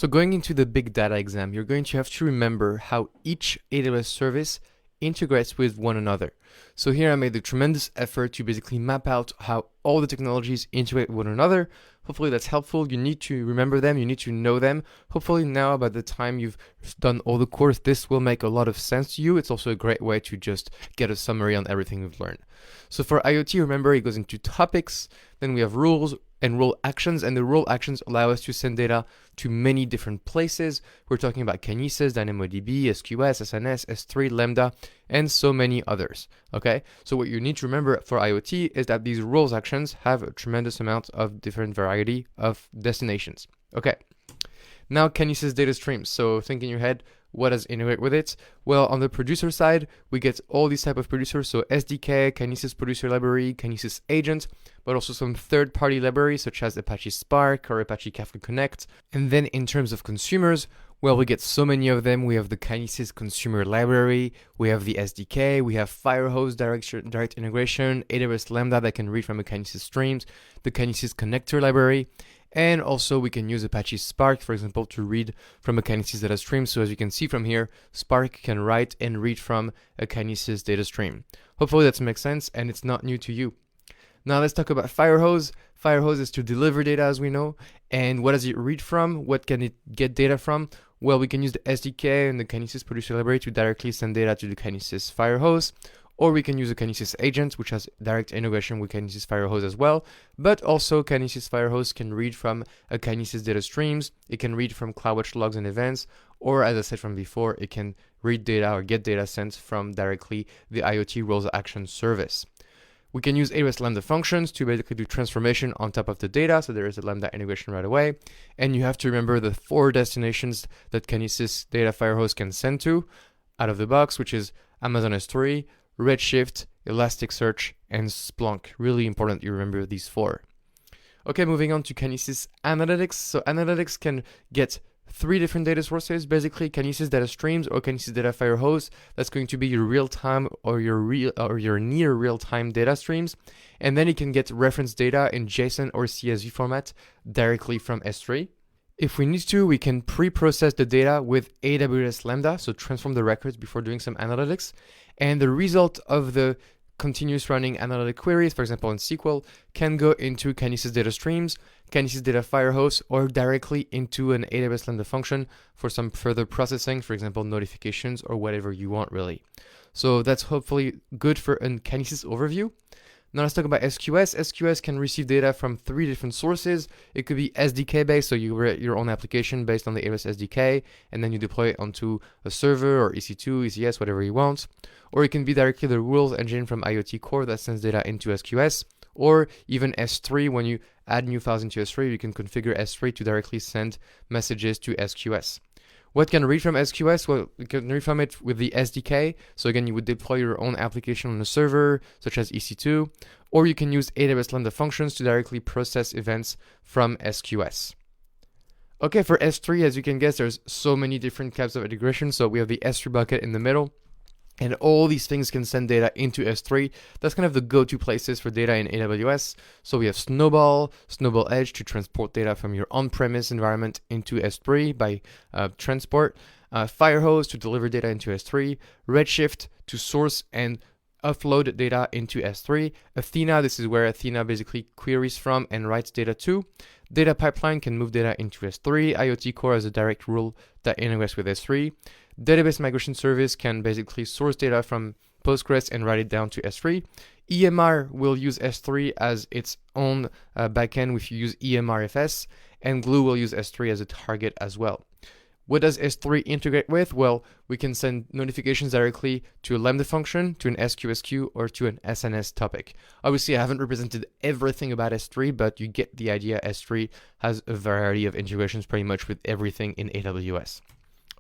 So going into the big data exam, you're going to have to remember how each AWS service integrates with one another. So here I made a tremendous effort to basically map out how all the technologies integrate with one another. Hopefully that's helpful. You need to remember them, you need to know them. Hopefully now by the time you've done all the course, this will make a lot of sense to you. It's also a great way to just get a summary on everything you've learned. So for IoT, remember it goes into topics, then we have rules and role actions, and the role actions allow us to send data to many different places. We're talking about Kinesis, DynamoDB, SQS, SNS, S3, Lambda, and so many others. Okay, so what you need to remember for IoT is that these roles actions have a tremendous amount of different variety of destinations. Okay, now Kinesis data streams. So think in your head, what does integrate with it? Well, on the producer side, we get all these type of producers. So SDK, Kinesis producer library, Kinesis agent, but also some third-party libraries such as Apache Spark or Apache Kafka Connect. And then in terms of consumers, well, we get so many of them. We have the Kinesis consumer library, we have the SDK, we have Firehose direct integration, AWS Lambda that can read from a Kinesis streams, the Kinesis connector library, and also we can use Apache Spark, for example, to read from a Kinesis data stream. So as you can see from here, Spark can write and read from a Kinesis data stream. Hopefully that makes sense and it's not new to you. Now let's talk about Firehose. Firehose is to deliver data, as we know. And what does it read from? What can it get data from? Well, we can use the SDK and the Kinesis producer library to directly send data to the Kinesis Firehose. Or we can use a Kinesis agent, which has direct integration with Kinesis Firehose as well. But also Kinesis Firehose can read from a Kinesis data streams. It can read from CloudWatch logs and events. Or as I said from before, it can read data or get data sent from directly the IoT roles action service. We can use AWS Lambda functions to basically do transformation on top of the data. So there is a Lambda integration right away. And you have to remember the 4 destinations that Kinesis Data Firehose can send to out of the box, which is Amazon S3, Redshift, Elasticsearch, and Splunk. Really important you remember these 4. Okay, moving on to Kinesis Analytics. So Analytics can get 3 different data sources, basically Kinesis data streams or Kinesis data Firehose. That's going to be your real-time or your near real-time data streams. And then it can get reference data in JSON or CSV format directly from S3. If we need to, we can pre-process the data with AWS Lambda, so transform the records before doing some analytics. And the result of the continuous running analytic queries, for example in SQL, can go into Kinesis data streams, Kinesis data Firehose, or directly into an AWS Lambda function for some further processing, for example notifications or whatever you want really. So that's hopefully good for a Kinesis overview. Now let's talk about SQS. SQS can receive data from 3 different sources. It could be SDK based, so you write your own application based on the AWS SDK, and then you deploy it onto a server or EC2, ECS, whatever you want. Or it can be directly the rules engine from IoT Core that sends data into SQS, or even S3. When you add new files into S3, you can configure S3 to directly send messages to SQS. What can read from SQS? Well, you can read from it with the SDK. So again, you would deploy your own application on a server, such as EC2, or you can use AWS Lambda functions to directly process events from SQS. Okay, for S3, as you can guess, there's so many different types of integration. So we have the S3 bucket in the middle, and all these things can send data into S3. That's kind of the go-to places for data in AWS. So we have Snowball Edge to transport data from your on-premise environment into S3 by transport, Firehose to deliver data into S3, Redshift to source and upload data into S3, Athena, this is where Athena basically queries from and writes data to. Data Pipeline can move data into S3, IoT Core has a direct rule that integrates with S3. Database Migration Service can basically source data from Postgres and write it down to S3. EMR will use S3 as its own backend if you use EMRFS, and Glue will use S3 as a target as well. What does S3 integrate with? Well, we can send notifications directly to a Lambda function, to an SQSQ, or to an SNS topic. Obviously, I haven't represented everything about S3, but you get the idea. S3 has a variety of integrations pretty much with everything in AWS.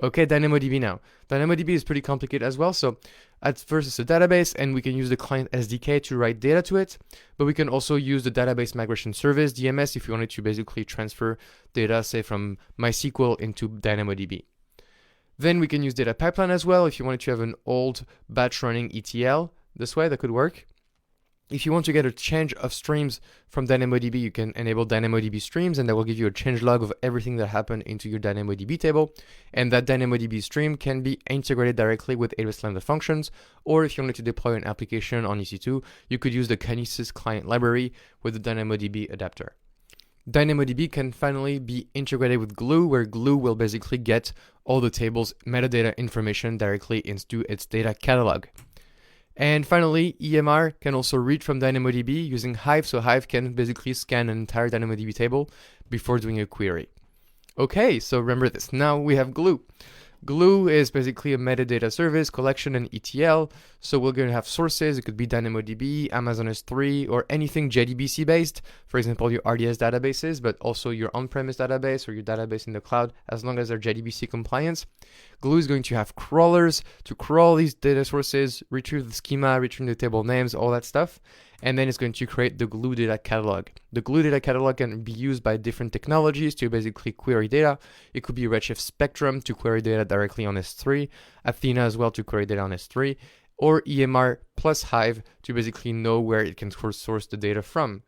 Okay, DynamoDB now. DynamoDB is pretty complicated as well. So at first it's a database and we can use the client SDK to write data to it, but we can also use the database migration service, DMS, if you wanted to basically transfer data, say from MySQL into DynamoDB. Then we can use data pipeline as well. If you wanted to have an old batch running ETL this way, that could work. If you want to get a change of streams from DynamoDB, you can enable DynamoDB streams, and that will give you a change log of everything that happened into your DynamoDB table. And that DynamoDB stream can be integrated directly with AWS Lambda functions, or if you wanted to deploy an application on EC2, you could use the Kinesis client library with the DynamoDB adapter. DynamoDB can finally be integrated with Glue, where Glue will basically get all the table's metadata information directly into its data catalog. And finally, EMR can also read from DynamoDB using Hive, so Hive can basically scan an entire DynamoDB table before doing a query. Okay, so remember this. Now we have Glue. Glue is basically a metadata service, collection, and ETL. So we're going to have sources. It could be DynamoDB, Amazon S3, or anything JDBC based. For example, your RDS databases, but also your on-premise database or your database in the cloud, as long as they're JDBC compliant. Glue is going to have crawlers to crawl these data sources, retrieve the schema, retrieve the table names, all that stuff. And then it's going to create the Glue data catalog. The Glue data catalog can be used by different technologies to basically query data. It could be Redshift Spectrum to query data directly on S3, Athena as well to query data on S3, or EMR plus Hive to basically know where it can source the data from.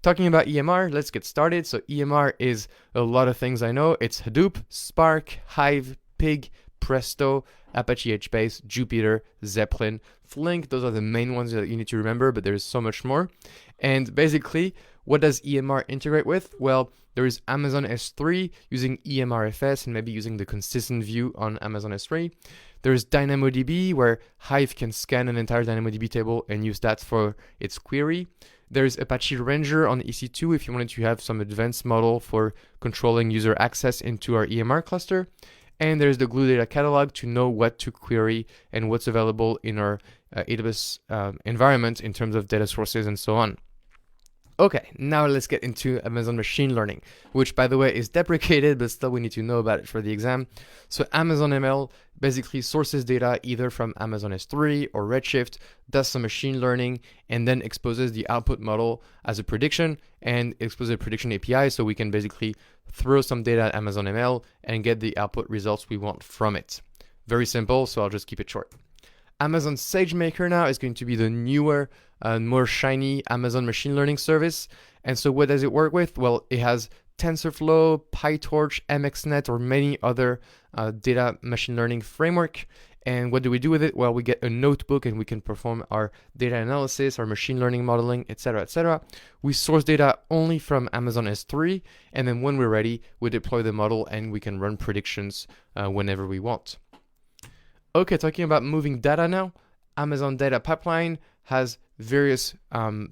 Talking about EMR, let's get started. So EMR is a lot of things I know. It's Hadoop, Spark, Hive, Pig, Presto, Apache HBase, Jupyter, Zeppelin, Flink. Those are the main ones that you need to remember, but there's so much more. And basically, what does EMR integrate with? Well, there is Amazon S3 using EMRFS and maybe using the consistent view on Amazon S3. There's DynamoDB, where Hive can scan an entire DynamoDB table and use that for its query. There's Apache Ranger on EC2 if you wanted to have some advanced model for controlling user access into our EMR cluster. And there's the Glue data catalog to know what to query and what's available in our AWS environment in terms of data sources and so on. Okay, now let's get into Amazon Machine Learning, which by the way is deprecated, but still we need to know about it for the exam. So Amazon ML basically sources data either from Amazon S3 or Redshift, does some machine learning, and then exposes the output model as a prediction and exposes a prediction API, so we can basically throw some data at Amazon ML and get the output results we want from it. Very simple, so I'll just keep it short. Amazon SageMaker now is going to be the newer, more shiny Amazon machine learning service. And so what does it work with? Well, it has TensorFlow, PyTorch, MXNet, or many other data machine learning framework. And what do we do with it? Well, we get a notebook and we can perform our data analysis, our machine learning modeling, etc., etc. We source data only from Amazon S3, and then when we're ready, we deploy the model and we can run predictions whenever we want. Okay, talking about moving data now, Amazon Data Pipeline has various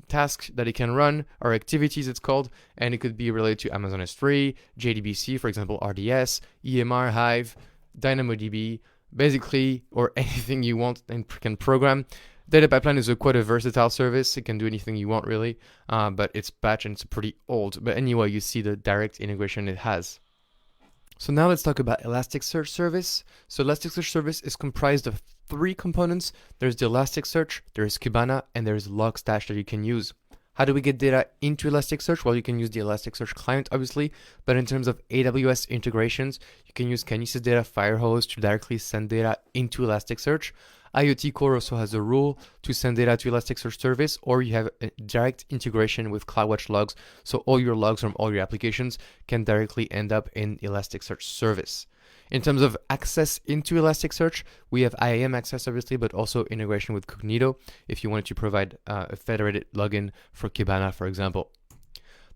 tasks that it can run, or activities it's called, and it could be related to Amazon S3, JDBC, for example, RDS, EMR, Hive, DynamoDB, basically, or anything you want and can program. Data Pipeline is quite a versatile service. It can do anything you want really, but it's batch and it's pretty old. But anyway, you see the direct integration it has. So now let's talk about Elasticsearch service. So Elasticsearch service is comprised of three components. There's the Elasticsearch, there's Kibana, and there's Logstash that you can use. How do we get data into Elasticsearch? Well, you can use the Elasticsearch client, obviously, but in terms of AWS integrations, you can use Kinesis Data Firehose to directly send data into Elasticsearch. IoT Core also has a rule to send data to Elasticsearch service, or you have a direct integration with CloudWatch logs, so all your logs from all your applications can directly end up in Elasticsearch service. In terms of access into Elasticsearch, we have IAM access, obviously, but also integration with Cognito if you wanted to provide a federated login for Kibana, for example.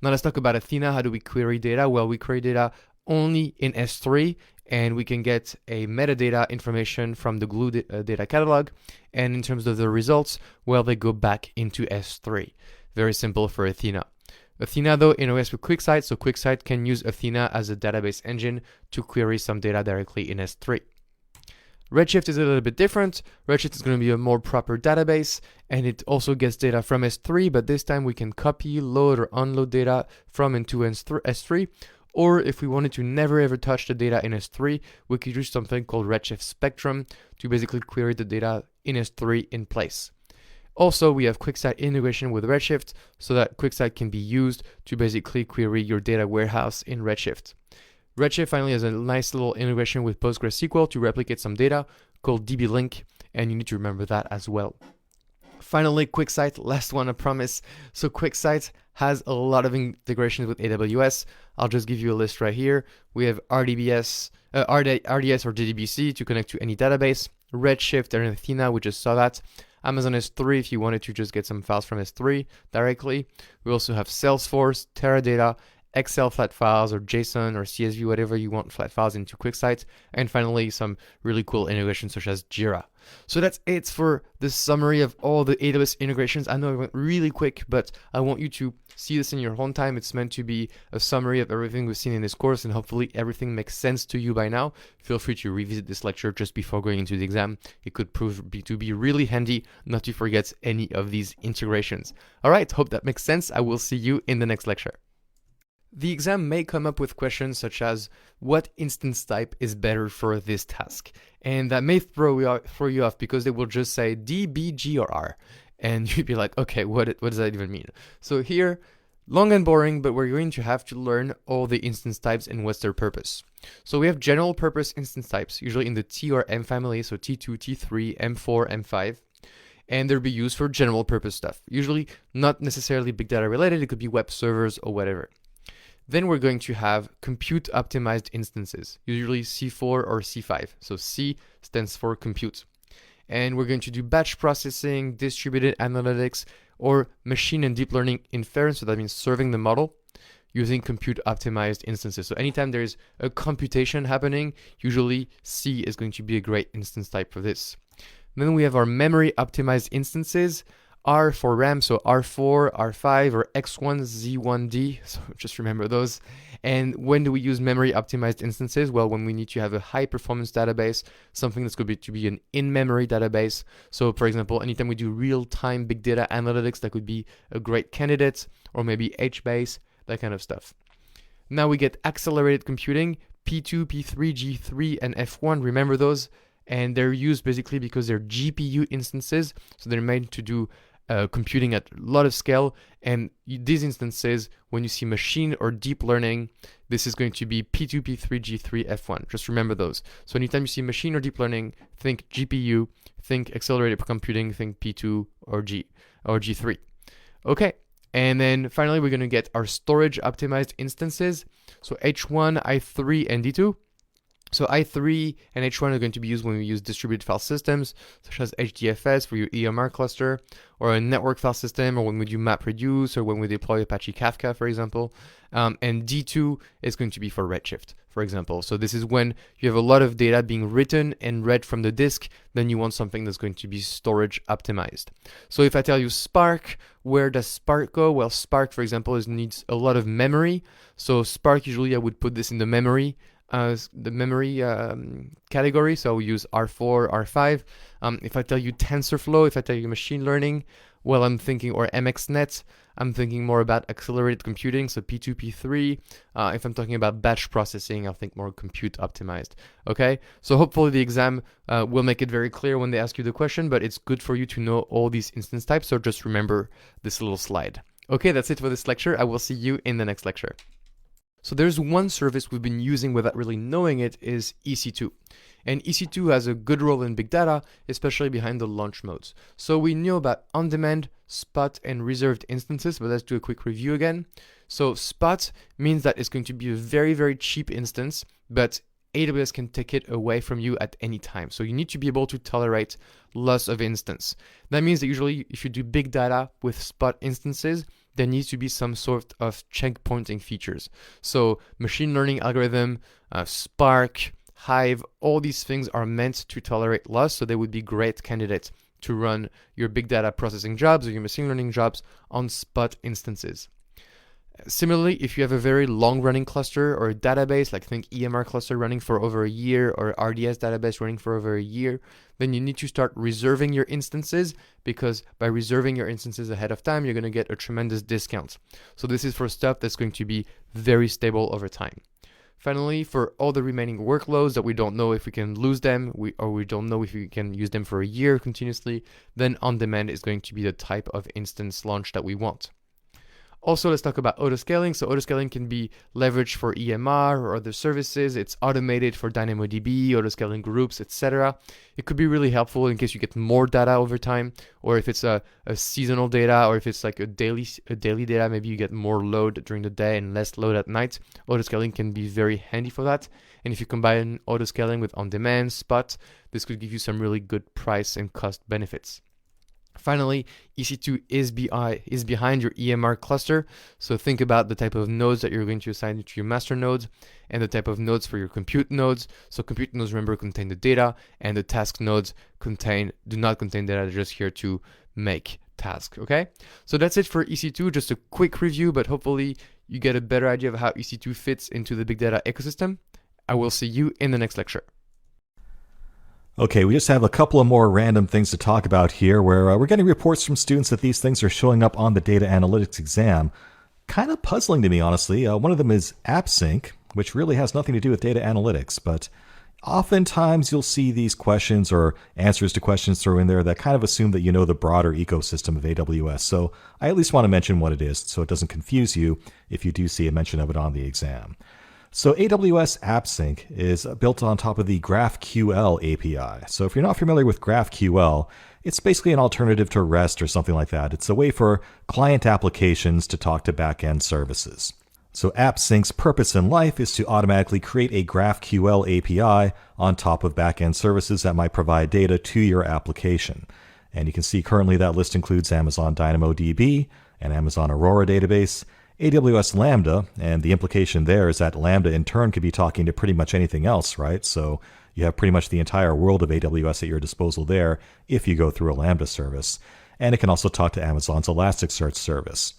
Now let's talk about Athena. How do we query data? Well, we query data only in S3, and we can get a metadata information from the Glue data catalog. And in terms of the results, well, they go back into S3. Very simple for Athena. Athena, though, integrates with QuickSight, so QuickSight can use Athena as a database engine to query some data directly in S3. Redshift is a little bit different. Redshift is going to be a more proper database, and it also gets data from S3, but this time we can copy, load, or unload data from into S3. Or if we wanted to never ever touch the data in S3, we could use something called Redshift Spectrum to basically query the data in S3 in place. Also, we have QuickSight integration with Redshift so that QuickSight can be used to basically query your data warehouse in Redshift. Redshift finally has a nice little integration with PostgreSQL to replicate some data called DB Link, and you need to remember that as well. Finally, QuickSight, last one, I promise. So QuickSight has a lot of integrations with AWS. I'll just give you a list right here. We have RDS or JDBC to connect to any database, Redshift and Athena, we just saw that. Amazon S3 if you wanted to just get some files from S3 directly. We also have Salesforce, Teradata, Excel flat files, or JSON or CSV, whatever you want flat files into QuickSight. And finally, some really cool integrations such as Jira. So that's it for the summary of all the AWS integrations. I know I went really quick, but I want you to see this in your own time. It's meant to be a summary of everything we've seen in this course, and hopefully everything makes sense to you by now. Feel free to revisit this lecture just before going into the exam. It could prove to be really handy not to forget any of these integrations. All right, hope that makes sense. I will see you in the next lecture. The exam may come up with questions such as, what instance type is better for this task? And that may throw you off because they will just say DB, or R. And you'd be like, okay, what does that even mean? So here, long and boring, but we're going to have to learn all the instance types and what's their purpose. So we have general purpose instance types, usually in the T or M family, so T2, T3, M4, M5. And they'll be used for general purpose stuff, usually not necessarily big data related, it could be web servers or whatever. Then we're going to have compute optimized instances, usually C4 or C5. So C stands for compute. And we're going to do batch processing, distributed analytics, or machine and deep learning inference. So that means serving the model using compute optimized instances. So anytime there's a computation happening, usually C is going to be a great instance type for this. Then we have our memory optimized instances. R for RAM, so R4, R5, or X1, Z1D, so just remember those. And when do we use memory optimized instances? Well, when we need to have a high performance database, something that's going to be an in-memory database. So for example, anytime we do real-time big data analytics, that could be a great candidate, or maybe HBase, that kind of stuff. Now we get accelerated computing, P2, P3, G3, and F1, remember those? And they're used basically because they're GPU instances, so they're made to do computing at a lot of scale. And these instances, when you see machine or deep learning, this is going to be P2, P3, G3, F1. Just remember those. So anytime you see machine or deep learning, think GPU, think accelerated computing, think P2 or G3. Okay. And then finally, we're going to get our storage optimized instances. So H1, I3, and D2. So I3 and H1 are going to be used when we use distributed file systems, such as HDFS for your EMR cluster, or a network file system, or when we do MapReduce, or when we deploy Apache Kafka, for example. And D2 is going to be for Redshift, for example. So this is when you have a lot of data being written and read from the disk, then you want something that's going to be storage optimized. So if I tell you Spark, where does Spark go? Well, Spark, for example, needs a lot of memory. So Spark, usually I would put this in the memory category, so we use R4, R5. If I tell you TensorFlow, if I tell you machine learning, well, I'm thinking, or MXNet, I'm thinking more about accelerated computing, so P2, P3. If I'm talking about batch processing, I'll think more compute optimized. Okay, so hopefully the exam will make it very clear when they ask you the question, but it's good for you to know all these instance types, so just remember this little slide. Okay, that's it for this lecture. I will see you in the next lecture. So there's one service we've been using without really knowing it, is EC2. And EC2 has a good role in big data, especially behind the launch modes. So we knew about on-demand, spot, and reserved instances, but let's do a quick review again. So spot means that it's going to be a very, very cheap instance, but AWS can take it away from you at any time. So you need to be able to tolerate loss of instance. That means that usually if you do big data with spot instances, there needs to be some sort of checkpointing features. So machine learning algorithm, Spark, Hive, all these things are meant to tolerate loss, so they would be great candidates to run your big data processing jobs or your machine learning jobs on spot instances. Similarly, if you have a very long-running cluster or a database, like think EMR cluster running for over a year or RDS database running for over a year, then you need to start reserving your instances, because by reserving your instances ahead of time, you're going to get a tremendous discount. So this is for stuff that's going to be very stable over time. Finally, for all the remaining workloads that we don't know if we can lose them, or we don't know if we can use them for a year continuously, then on-demand is going to be the type of instance launch that we want. Also, let's talk about autoscaling. So autoscaling can be leveraged for EMR or other services. It's automated for DynamoDB, autoscaling groups, etc. It could be really helpful in case you get more data over time, or if it's a seasonal data, or if it's like a daily data, maybe you get more load during the day and less load at night. Autoscaling can be very handy for that. And if you combine autoscaling with on-demand, spot, this could give you some really good price and cost benefits. Finally, EC2 is behind your EMR cluster. So think about the type of nodes that you're going to assign to your master nodes and the type of nodes for your compute nodes. So compute nodes, remember, contain the data, and the task nodes do not contain data. They're just here to make tasks, okay? So that's it for EC2, just a quick review, but hopefully you get a better idea of how EC2 fits into the big data ecosystem. I will see you in the next lecture. Okay, we just have a couple of more random things to talk about here where we're getting reports from students that these things are showing up on the data analytics exam. Kind of puzzling to me, honestly. One of them is AppSync, which really has nothing to do with data analytics, but oftentimes you'll see these questions or answers to questions thrown in there that kind of assume that you know the broader ecosystem of AWS. So I at least want to mention what it is so it doesn't confuse you if you do see a mention of it on the exam. So AWS AppSync is built on top of the GraphQL API. So if you're not familiar with GraphQL, it's basically an alternative to REST or something like that. It's a way for client applications to talk to backend services. So AppSync's purpose in life is to automatically create a GraphQL API on top of backend services that might provide data to your application. And you can see currently that list includes Amazon DynamoDB and Amazon Aurora Database, AWS Lambda, and the implication there is that Lambda in turn could be talking to pretty much anything else, right? So you have pretty much the entire world of AWS at your disposal there if you go through a Lambda service. And it can also talk to Amazon's Elasticsearch service.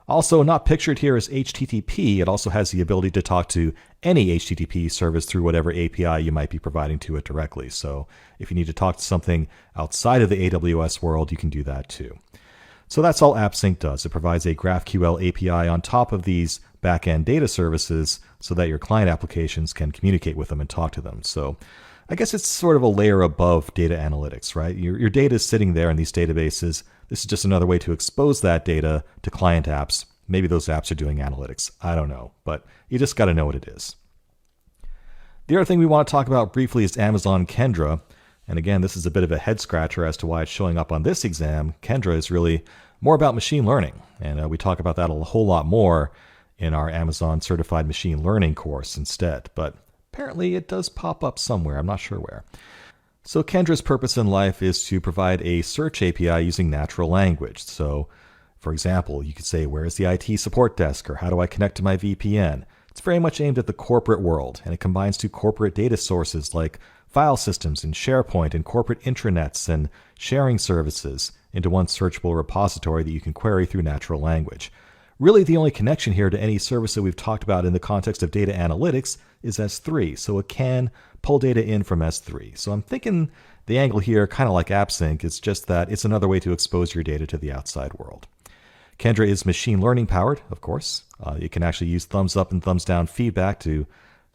Also, not pictured here is HTTP. It also has the ability to talk to any HTTP service through whatever API you might be providing to it directly. So if you need to talk to something outside of the AWS world, you can do that too. So that's all AppSync does. It provides a GraphQL API on top of these backend data services so that your client applications can communicate with them and talk to them. So I guess it's sort of a layer above data analytics, right? Your data is sitting there in these databases. This is just another way to expose that data to client apps. Maybe those apps are doing analytics. I don't know, but you just got to know what it is. The other thing we want to talk about briefly is Amazon Kendra. And again, this is a bit of a head scratcher as to why it's showing up on this exam. Kendra is really more about machine learning. And we talk about that a whole lot more in our Amazon Certified Machine Learning course instead. But apparently it does pop up somewhere. I'm not sure where. So Kendra's purpose in life is to provide a search API using natural language. So, for example, you could say, where is the IT support desk? Or how do I connect to my VPN? It's very much aimed at the corporate world, and it combines two corporate data sources like file systems and SharePoint and corporate intranets and sharing services into one searchable repository that you can query through natural language. Really, the only connection here to any service that we've talked about in the context of data analytics is S3, so it can pull data in from S3. So I'm thinking the angle here, kind of like AppSync, is just that it's another way to expose your data to the outside world. Kendra is machine learning powered, of course. You can actually use thumbs up and thumbs down feedback to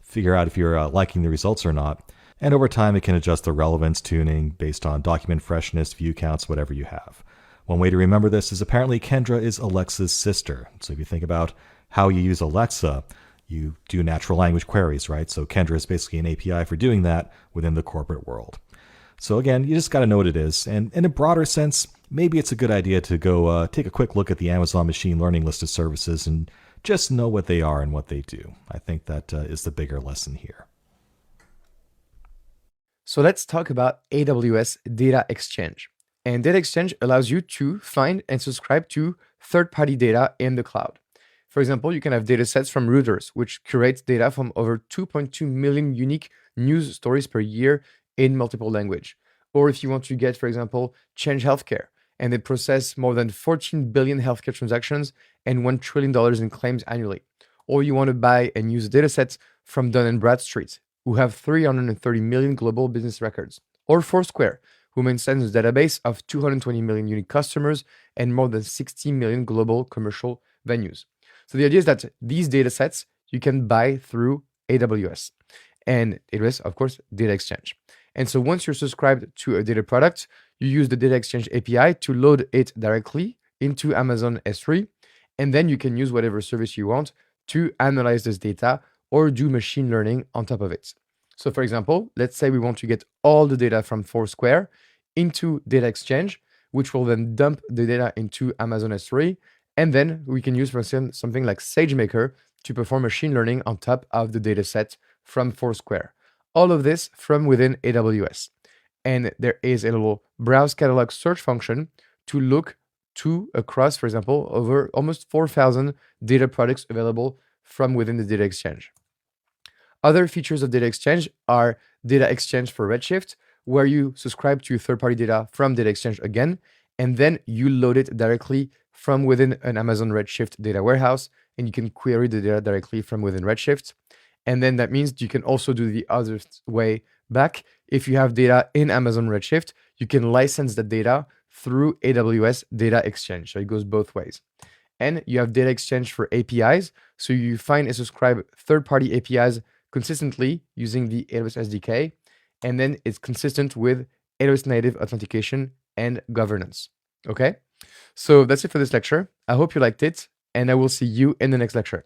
figure out if you're liking the results or not. And over time, it can adjust the relevance tuning based on document freshness, view counts, whatever you have. One way to remember this is apparently Kendra is Alexa's sister. So if you think about how you use Alexa, you do natural language queries, right? So Kendra is basically an API for doing that within the corporate world. So again, you just got to know what it is. And in a broader sense, maybe it's a good idea to go take a quick look at the Amazon machine learning list of services and just know what they are and what they do. I think that is the bigger lesson here. So let's talk about AWS Data Exchange. And Data Exchange allows you to find and subscribe to third-party data in the cloud. For example, you can have data sets from Reuters, which curates data from over 2.2 million unique news stories per year in multiple language. Or if you want to get, for example, Change Healthcare, and they process more than 14 billion healthcare transactions and $1 trillion in claims annually. Or you want to buy and use data sets from Dun & Bradstreet, who have 330 million global business records. Or Foursquare, who maintains a database of 220 million unique customers and more than 60 million global commercial venues. So the idea is that these data sets you can buy through AWS. And AWS, of course, Data Exchange. And so once you're subscribed to a data product, you use the Data Exchange API to load it directly into Amazon S3. And then you can use whatever service you want to analyze this data or do machine learning on top of it. So for example, let's say we want to get all the data from Foursquare into Data Exchange, which will then dump the data into Amazon S3. And then we can use, for instance, something like SageMaker to perform machine learning on top of the data set from Foursquare. All of this from within AWS. And there is a little browse catalog search function to look across, for example, over almost 4,000 data products available from within the Data Exchange. Other features of Data Exchange are Data Exchange for Redshift, where you subscribe to third-party data from Data Exchange again, and then you load it directly from within an Amazon Redshift data warehouse, and you can query the data directly from within Redshift. And then that means you can also do the other way back. If you have data in Amazon Redshift, you can license the data through AWS Data Exchange. So it goes both ways. And you have Data Exchange for APIs. So you find and subscribe third-party APIs consistently using the AWS SDK. And then it's consistent with AWS native authentication and governance. Okay? So that's it for this lecture. I hope you liked it, and I will see you in the next lecture.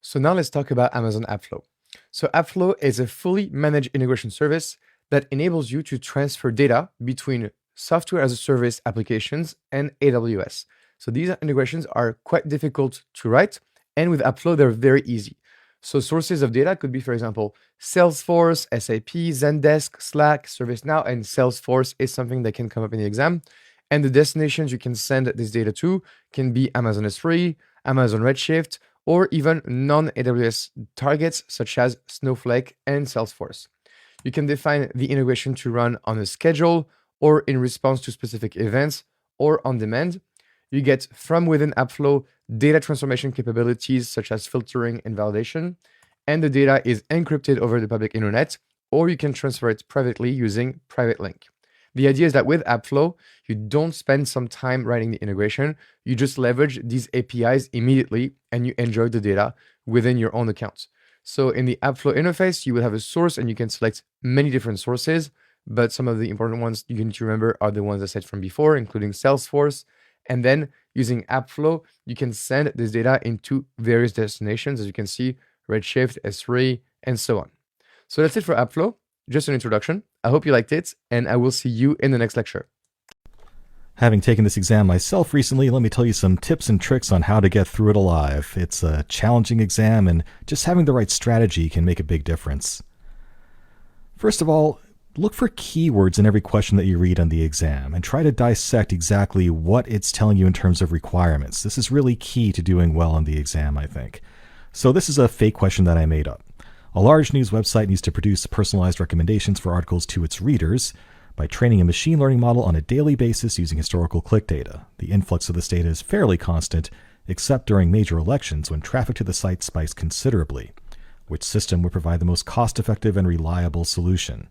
So now let's talk about Amazon AppFlow. So AppFlow is a fully managed integration service that enables you to transfer data between software as a service applications and AWS. So these integrations are quite difficult to write, and with AppFlow, they're very easy. So sources of data could be, for example, Salesforce, SAP, Zendesk, Slack, ServiceNow, and Salesforce is something that can come up in the exam. And the destinations you can send this data to can be Amazon S3, Amazon Redshift, or even non-AWS targets such as Snowflake and Salesforce. You can define the integration to run on a schedule or in response to specific events or on demand. You get from within AppFlow data transformation capabilities such as filtering and validation, and the data is encrypted over the public internet, or you can transfer it privately using Private Link. The idea is that with AppFlow, you don't spend some time writing the integration, you just leverage these APIs immediately and you enjoy the data within your own account. So in the AppFlow interface, you will have a source and you can select many different sources, but some of the important ones you need to remember are the ones I said from before, including Salesforce. And then using AppFlow, you can send this data into various destinations, as you can see, Redshift, S3, and so on. So that's it for AppFlow. Just an introduction. I hope you liked it, and I will see you in the next lecture. Having taken this exam myself recently, let me tell you some tips and tricks on how to get through it alive. It's a challenging exam, and just having the right strategy can make a big difference. First of all, look for keywords in every question that you read on the exam and try to dissect exactly what it's telling you in terms of requirements. This is really key to doing well on the exam, I think. So this is a fake question that I made up. A large news website needs to produce personalized recommendations for articles to its readers by training a machine learning model on a daily basis using historical click data. The influx of this data is fairly constant, except during major elections when traffic to the site spikes considerably. Which system would provide the most cost-effective and reliable solution?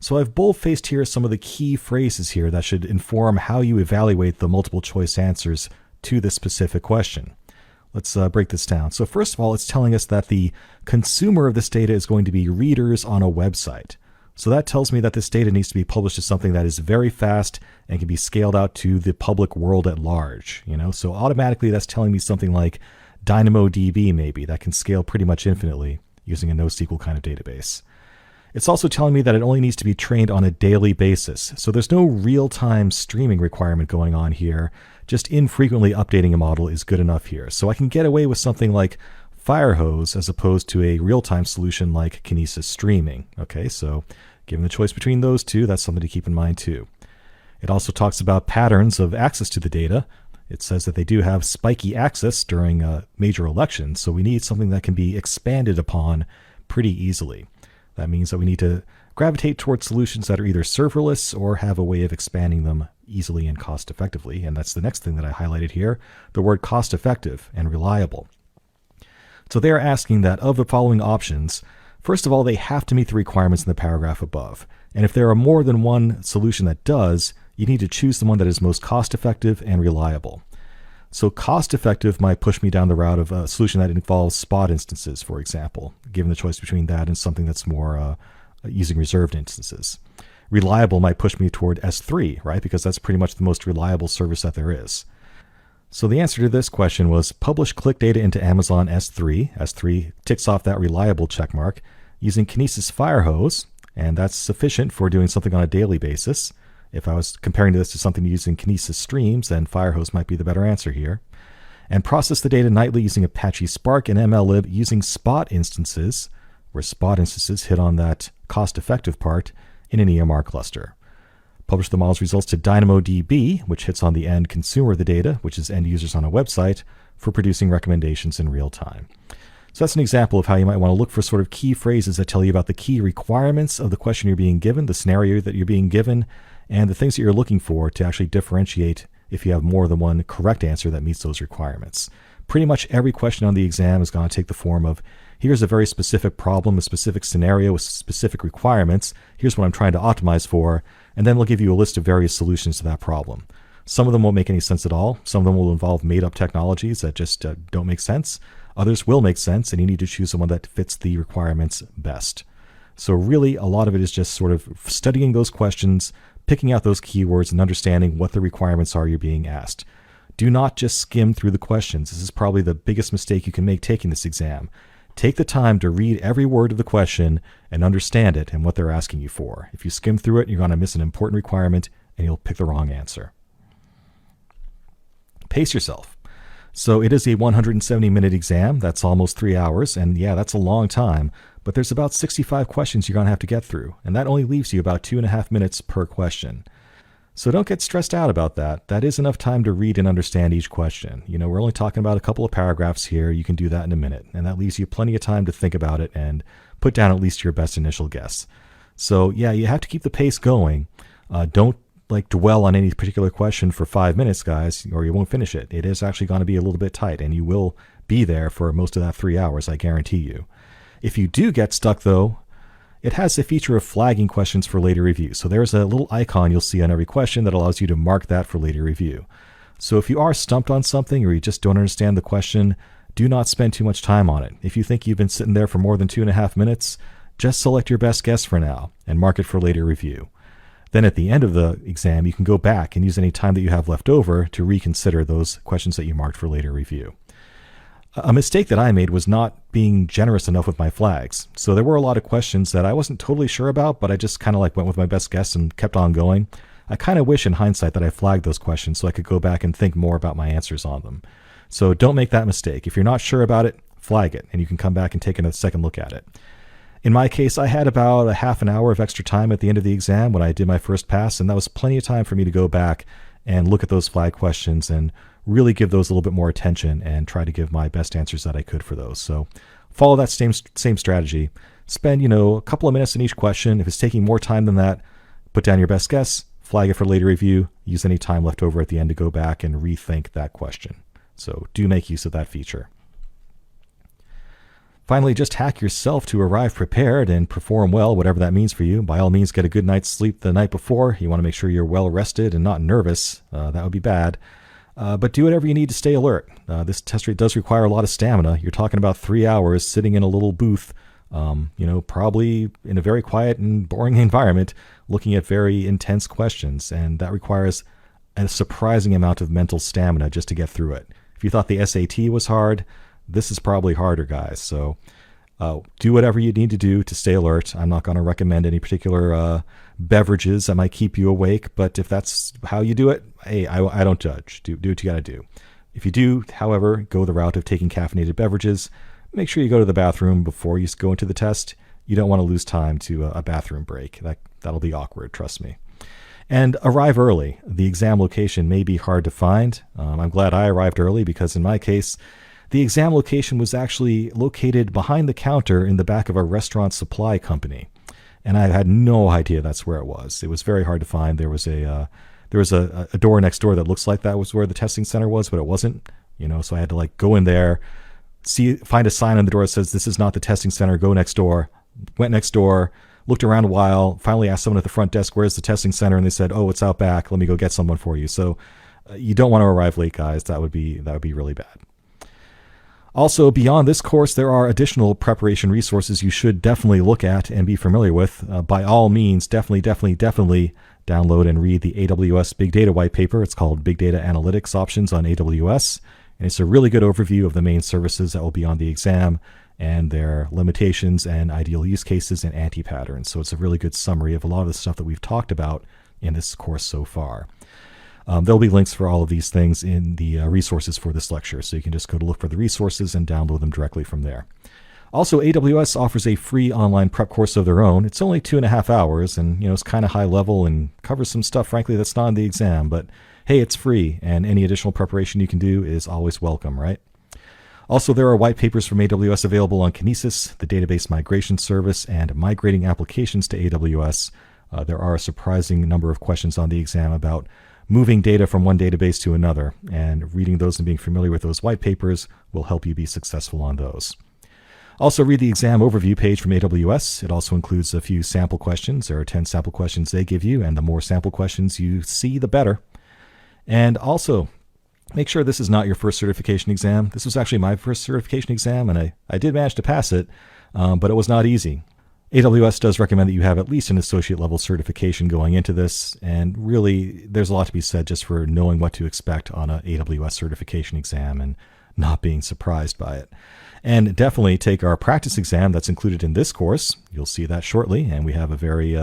So I've bold-faced here some of the key phrases here that should inform how you evaluate the multiple choice answers to this specific question. Let's break this down. So first of all, it's telling us that the consumer of this data is going to be readers on a website. So that tells me that this data needs to be published as something that is very fast and can be scaled out to the public world at large. So automatically that's telling me something like DynamoDB maybe that can scale pretty much infinitely using a NoSQL kind of database. It's also telling me that it only needs to be trained on a daily basis. So there's no real-time streaming requirement going on here. Just infrequently updating a model is good enough here. So I can get away with something like Firehose as opposed to a real-time solution like Kinesis Streaming. Okay, so given the choice between those two, that's something to keep in mind too. It also talks about patterns of access to the data. It says that they do have spiky access during major elections, so we need something that can be expanded upon pretty easily. That means that we need to gravitate towards solutions that are either serverless or have a way of expanding them easily and cost effectively. And that's the next thing that I highlighted here, the word cost effective and reliable. So they're asking that of the following options, first of all, they have to meet the requirements in the paragraph above. And if there are more than one solution that does, you need to choose the one that is most cost effective and reliable. So cost-effective might push me down the route of a solution that involves spot instances, for example, given the choice between that and something that's more using reserved instances. Reliable might push me toward S3, right? Because that's pretty much the most reliable service that there is. So the answer to this question was publish click data into Amazon S3. S3 ticks off that reliable checkmark using Kinesis Firehose, and that's sufficient for doing something on a daily basis. If I was comparing this to something using Kinesis Streams, then Firehose might be the better answer here. And process the data nightly using Apache Spark and MLlib using spot instances, where spot instances hit on that cost-effective part in an EMR cluster. Publish the model's results to DynamoDB, which hits on the end consumer of the data, which is end users on a website, for producing recommendations in real time. So that's an example of how you might want to look for sort of key phrases that tell you about the key requirements of the question you're being given, the scenario that you're being given, and the things that you're looking for to actually differentiate if you have more than one correct answer that meets those requirements. Pretty much every question on the exam is going to take the form of, here's a very specific problem, a specific scenario with specific requirements, here's what I'm trying to optimize for, and then they'll give you a list of various solutions to that problem. Some of them won't make any sense at all. Some of them will involve made-up technologies that just don't make sense. Others will make sense, and you need to choose someone that fits the requirements best. So really, a lot of it is just sort of studying those questions, picking out those keywords, and understanding what the requirements are you're being asked. Do not just skim through the questions. This is probably the biggest mistake you can make taking this exam. Take the time to read every word of the question and understand it and what they're asking you for. If you skim through it, you're going to miss an important requirement and you'll pick the wrong answer. Pace yourself. So it is a 170-minute exam. That's almost 3 hours. And yeah, that's a long time. But there's about 65 questions you're going to have to get through. And that only leaves you about 2.5 minutes per question. So don't get stressed out about that. That is enough time to read and understand each question. You know, we're only talking about a couple of paragraphs here. You can do that in a minute. And that leaves you plenty of time to think about it and put down at least your best initial guess. So yeah, you have to keep the pace going. Don't dwell on any particular question for 5 minutes, guys, or you won't finish it. It is actually going to be a little bit tight, and you will be there for most of that 3 hours, I guarantee you. If you do get stuck, though, it has a feature of flagging questions for later review. So there's a little icon you'll see on every question that allows you to mark that for later review. So if you are stumped on something or you just don't understand the question, do not spend too much time on it. If you think you've been sitting there for more than 2.5 minutes, just select your best guess for now and mark it for later review. Then at the end of the exam, you can go back and use any time that you have left over to reconsider those questions that you marked for later review. A mistake that I made was not being generous enough with my flags. So there were a lot of questions that I wasn't totally sure about, but I just kind of went with my best guess and kept on going. I kind of wish in hindsight that I flagged those questions so I could go back and think more about my answers on them. So don't make that mistake. If you're not sure about it, flag it, and you can come back and take a second look at it. In my case, I had about a half an hour of extra time at the end of the exam when I did my first pass, and that was plenty of time for me to go back and look at those flag questions and really give those a little bit more attention and try to give my best answers that I could for those. So follow that same strategy. Spend, a couple of minutes in each question. If it's taking more time than that, put down your best guess, flag it for later review, use any time left over at the end to go back and rethink that question. So do make use of that feature. Finally, just hack yourself to arrive prepared and perform well, whatever that means for you. By all means, get a good night's sleep the night before. You want to make sure you're well rested and not nervous. That would be bad. But do whatever you need to stay alert. This test rate does require a lot of stamina. You're talking about 3 hours sitting in a little booth, probably in a very quiet and boring environment, looking at very intense questions. And that requires a surprising amount of mental stamina just to get through it. If you thought the SAT was hard, this is probably harder, guys. So do whatever you need to do to stay alert. I'm not going to recommend any particular beverages that might keep you awake, but if that's how you do it, hey, I don't judge. Do what you got to do. If you do, however, go the route of taking caffeinated beverages, make sure you go to the bathroom before you go into the test. You don't want to lose time to a bathroom break. That'll be awkward, trust me. And arrive early. The exam location may be hard to find. I'm glad I arrived early because in my case, the exam location was actually located behind the counter in the back of a restaurant supply company. And I had no idea that's where it was. It was very hard to find. There was a door next door that looks like that was where the testing center was, but it wasn't. So I had to go in there, find a sign on the door that says, "This is not the testing center, go next door." Went next door, looked around a while, finally asked someone at the front desk, "Where's the testing center?" And they said, "Oh, it's out back. Let me go get someone for you." So you don't want to arrive late, guys. That would be really bad. Also, beyond this course, there are additional preparation resources you should definitely look at and be familiar with. By all means, definitely download and read the AWS Big Data white paper. It's called Big Data Analytics Options on AWS. And it's a really good overview of the main services that will be on the exam and their limitations and ideal use cases and anti-patterns. So it's a really good summary of a lot of the stuff that we've talked about in this course so far. There'll be links for all of these things in the resources for this lecture, so you can just go to look for the resources and download them directly from there. Also, AWS offers a free online prep course of their own. It's only 2.5 hours, and it's kind of high level and covers some stuff, frankly, that's not in the exam. But hey, it's free, and any additional preparation you can do is always welcome, right? Also, there are white papers from AWS available on Kinesis, the database migration service, and migrating applications to AWS. There are a surprising number of questions on the exam about moving data from one database to another, and reading those and being familiar with those white papers will help you be successful on those. Also, read the exam overview page from AWS. It also includes a few sample questions. There are 10 sample questions they give you, and the more sample questions you see, the better. And also, make sure this is not your first certification exam. This was actually my first certification exam, and I did manage to pass it, but it was not easy. AWS does recommend that you have at least an associate level certification going into this, and really there's a lot to be said just for knowing what to expect on an AWS certification exam and not being surprised by it. And definitely take our practice exam that's included in this course. You'll see that shortly, and we have a very,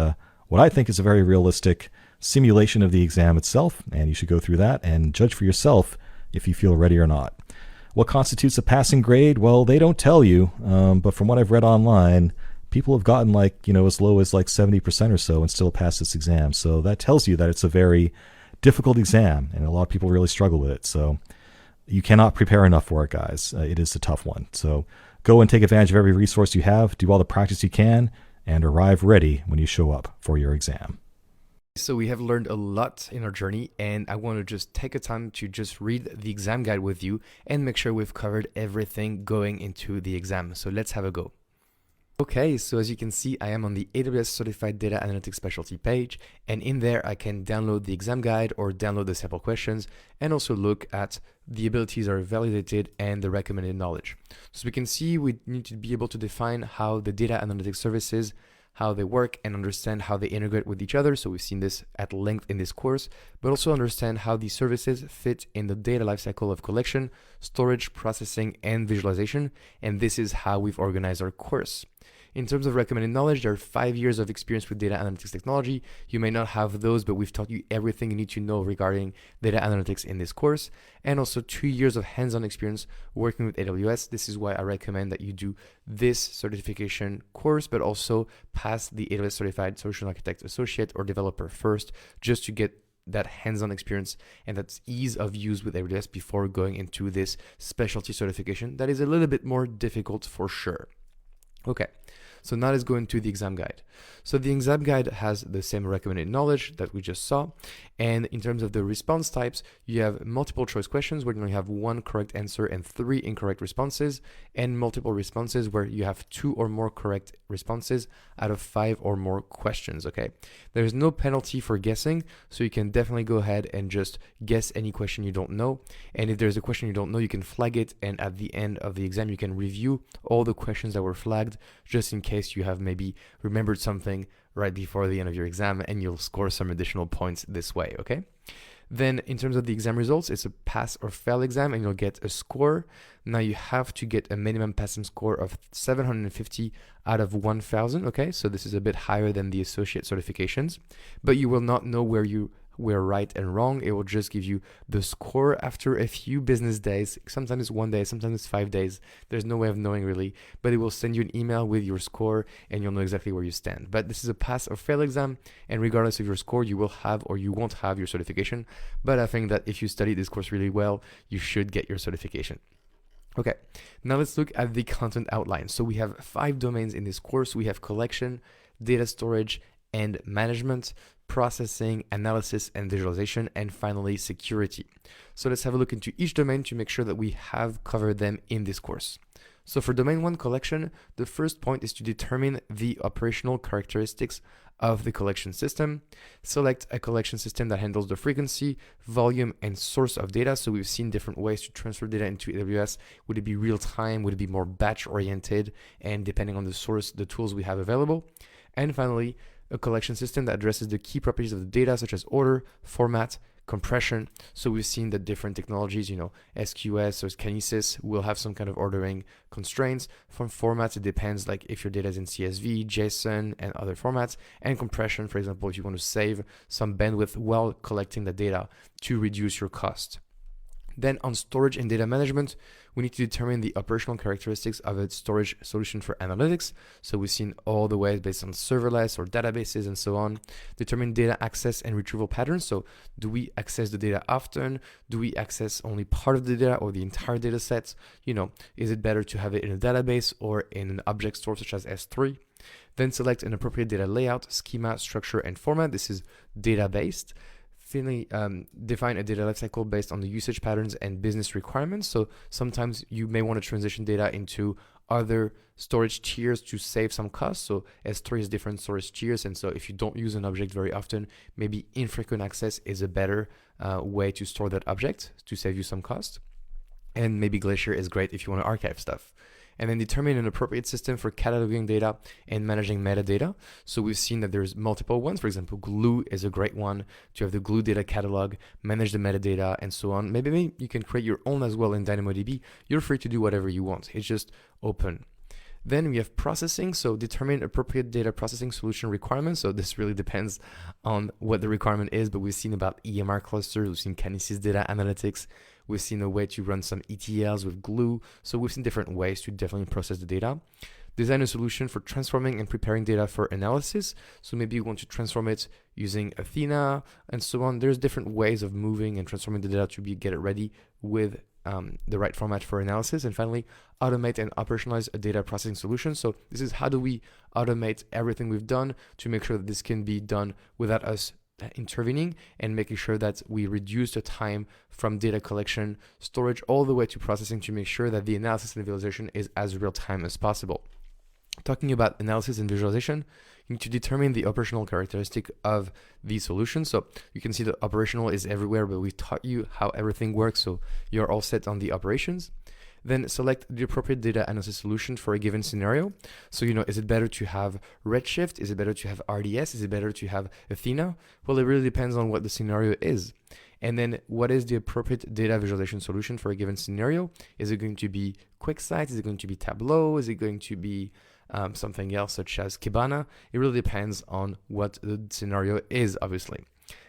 what I think is a very realistic simulation of the exam itself, and you should go through that and judge for yourself if you feel ready or not. What constitutes a passing grade? Well, they don't tell you, but from what I've read online, people have gotten as low as 70% or so and still pass this exam. So that tells you that it's a very difficult exam, and a lot of people really struggle with it. So you cannot prepare enough for it, guys. It is a tough one. So go and take advantage of every resource you have, do all the practice you can, and arrive ready when you show up for your exam. So we have learned a lot in our journey, and I want to just take a time to just read the exam guide with you and make sure we've covered everything going into the exam. So let's have a go. Okay, so as you can see, I am on the AWS Certified Data Analytics Specialty page, and in there I can download the exam guide or download the sample questions and also look at the abilities that are validated and the recommended knowledge. So we can see we need to be able to define how the data analytics services, how they work, and understand how they integrate with each other. So we've seen this at length in this course, but also understand how these services fit in the data lifecycle of collection, storage, processing, and visualization. And this is how we've organized our course. In terms of recommended knowledge, there are 5 years of experience with data analytics technology. You may not have those, but we've taught you everything you need to know regarding data analytics in this course, and also 2 years of hands-on experience working with AWS. This is why I recommend that you do this certification course, but also pass the AWS Certified Solution Architect Associate or Developer first, just to get that hands-on experience and that ease of use with AWS before going into this specialty certification that is a little bit more difficult for sure. Okay, so now let's go into the exam guide. So the exam guide has the same recommended knowledge that we just saw. And in terms of the response types, you have multiple choice questions where you only have 1 correct answer and 3 incorrect responses, and multiple responses where you have 2 or more correct responses out of 5 or more questions, okay? There's no penalty for guessing, so you can definitely go ahead and just guess any question you don't know. And if there's a question you don't know, you can flag it, and at the end of the exam, you can review all the questions that were flagged, just in case you have maybe remembered something right before the end of your exam, and you'll score some additional points this way, okay? Then in terms of the exam results, it's a pass or fail exam, and you'll get a score. Now you have to get a minimum passing score of 750 out of 1,000, okay? So this is a bit higher than the associate certifications, but you will not know where you were right and wrong. It will just give you the score after a few business days. Sometimes it's 1 day, sometimes it's 5 days. There's no way of knowing really, but it will send you an email with your score and you'll know exactly where you stand. But this is a pass or fail exam, and regardless of your score, you will have or you won't have your certification. But I think that if you study this course really well, you should get your certification. Okay, now let's look at the content outline. So we have 5 domains in this course. We have collection, data storage, and management, processing, analysis, and visualization, and finally security. So let's have a look into each domain to make sure that we have covered them in this course. So for domain 1 collection, the first point is to determine the operational characteristics of the collection system. Select a collection system that handles the frequency, volume, and source of data. So we've seen different ways to transfer data into AWS. Would it be real time? Would it be more batch oriented? And depending on the source, the tools we have available. And finally, a collection system that addresses the key properties of the data, such as order, format, compression. So we've seen that different technologies, SQS or Kinesis will have some kind of ordering constraints. From formats, it depends, like if your data is in CSV, JSON, and other formats. And compression, for example, if you want to save some bandwidth while collecting the data to reduce your cost. Then on storage and data management, we need to determine the operational characteristics of a storage solution for analytics. So we've seen all the ways based on serverless or databases and so on. Determine data access and retrieval patterns. So do we access the data often? Do we access only part of the data or the entire data set? Is it better to have it in a database or in an object store such as S3? Then select an appropriate data layout, schema, structure, and format. This is data-based. Finally, define a data lifecycle based on the usage patterns and business requirements. So sometimes you may want to transition data into other storage tiers to save some costs. So S3 is different storage tiers. And so if you don't use an object very often, maybe infrequent access is a better way to store that object to save you some cost. And maybe Glacier is great if you want to archive stuff. And then determine an appropriate system for cataloging data and managing metadata. So we've seen that there's multiple ones. For example, Glue is a great one to have the Glue data catalog, manage the metadata, and so on. Maybe you can create your own as well in DynamoDB. You're free to do whatever you want. It's just open. Then we have processing. So determine appropriate data processing solution requirements. So this really depends on what the requirement is, but we've seen about EMR clusters, we've seen Kinesis data analytics, we've seen a way to run some ETLs with Glue. So we've seen different ways to definitely process the data. Design a solution for transforming and preparing data for analysis. So maybe you want to transform it using Athena and so on. There's different ways of moving and transforming the data to get it ready with the right format for analysis. And finally, automate and operationalize a data processing solution. So this is how do we automate everything we've done to make sure that this can be done without us intervening, and making sure that we reduce the time from data collection, storage, all the way to processing to make sure that the analysis and visualization is as real time as possible. Talking about analysis and visualization, you need to determine the operational characteristic of the solution. So you can see the operational is everywhere, but we taught you how everything works, so you're all set on the operations. Then select the appropriate data analysis solution for a given scenario. So, is it better to have Redshift? Is it better to have RDS? Is it better to have Athena? Well, it really depends on what the scenario is. And then what is the appropriate data visualization solution for a given scenario? Is it going to be QuickSight? Is it going to be Tableau? Is it going to be something else such as Kibana? It really depends on what the scenario is, obviously.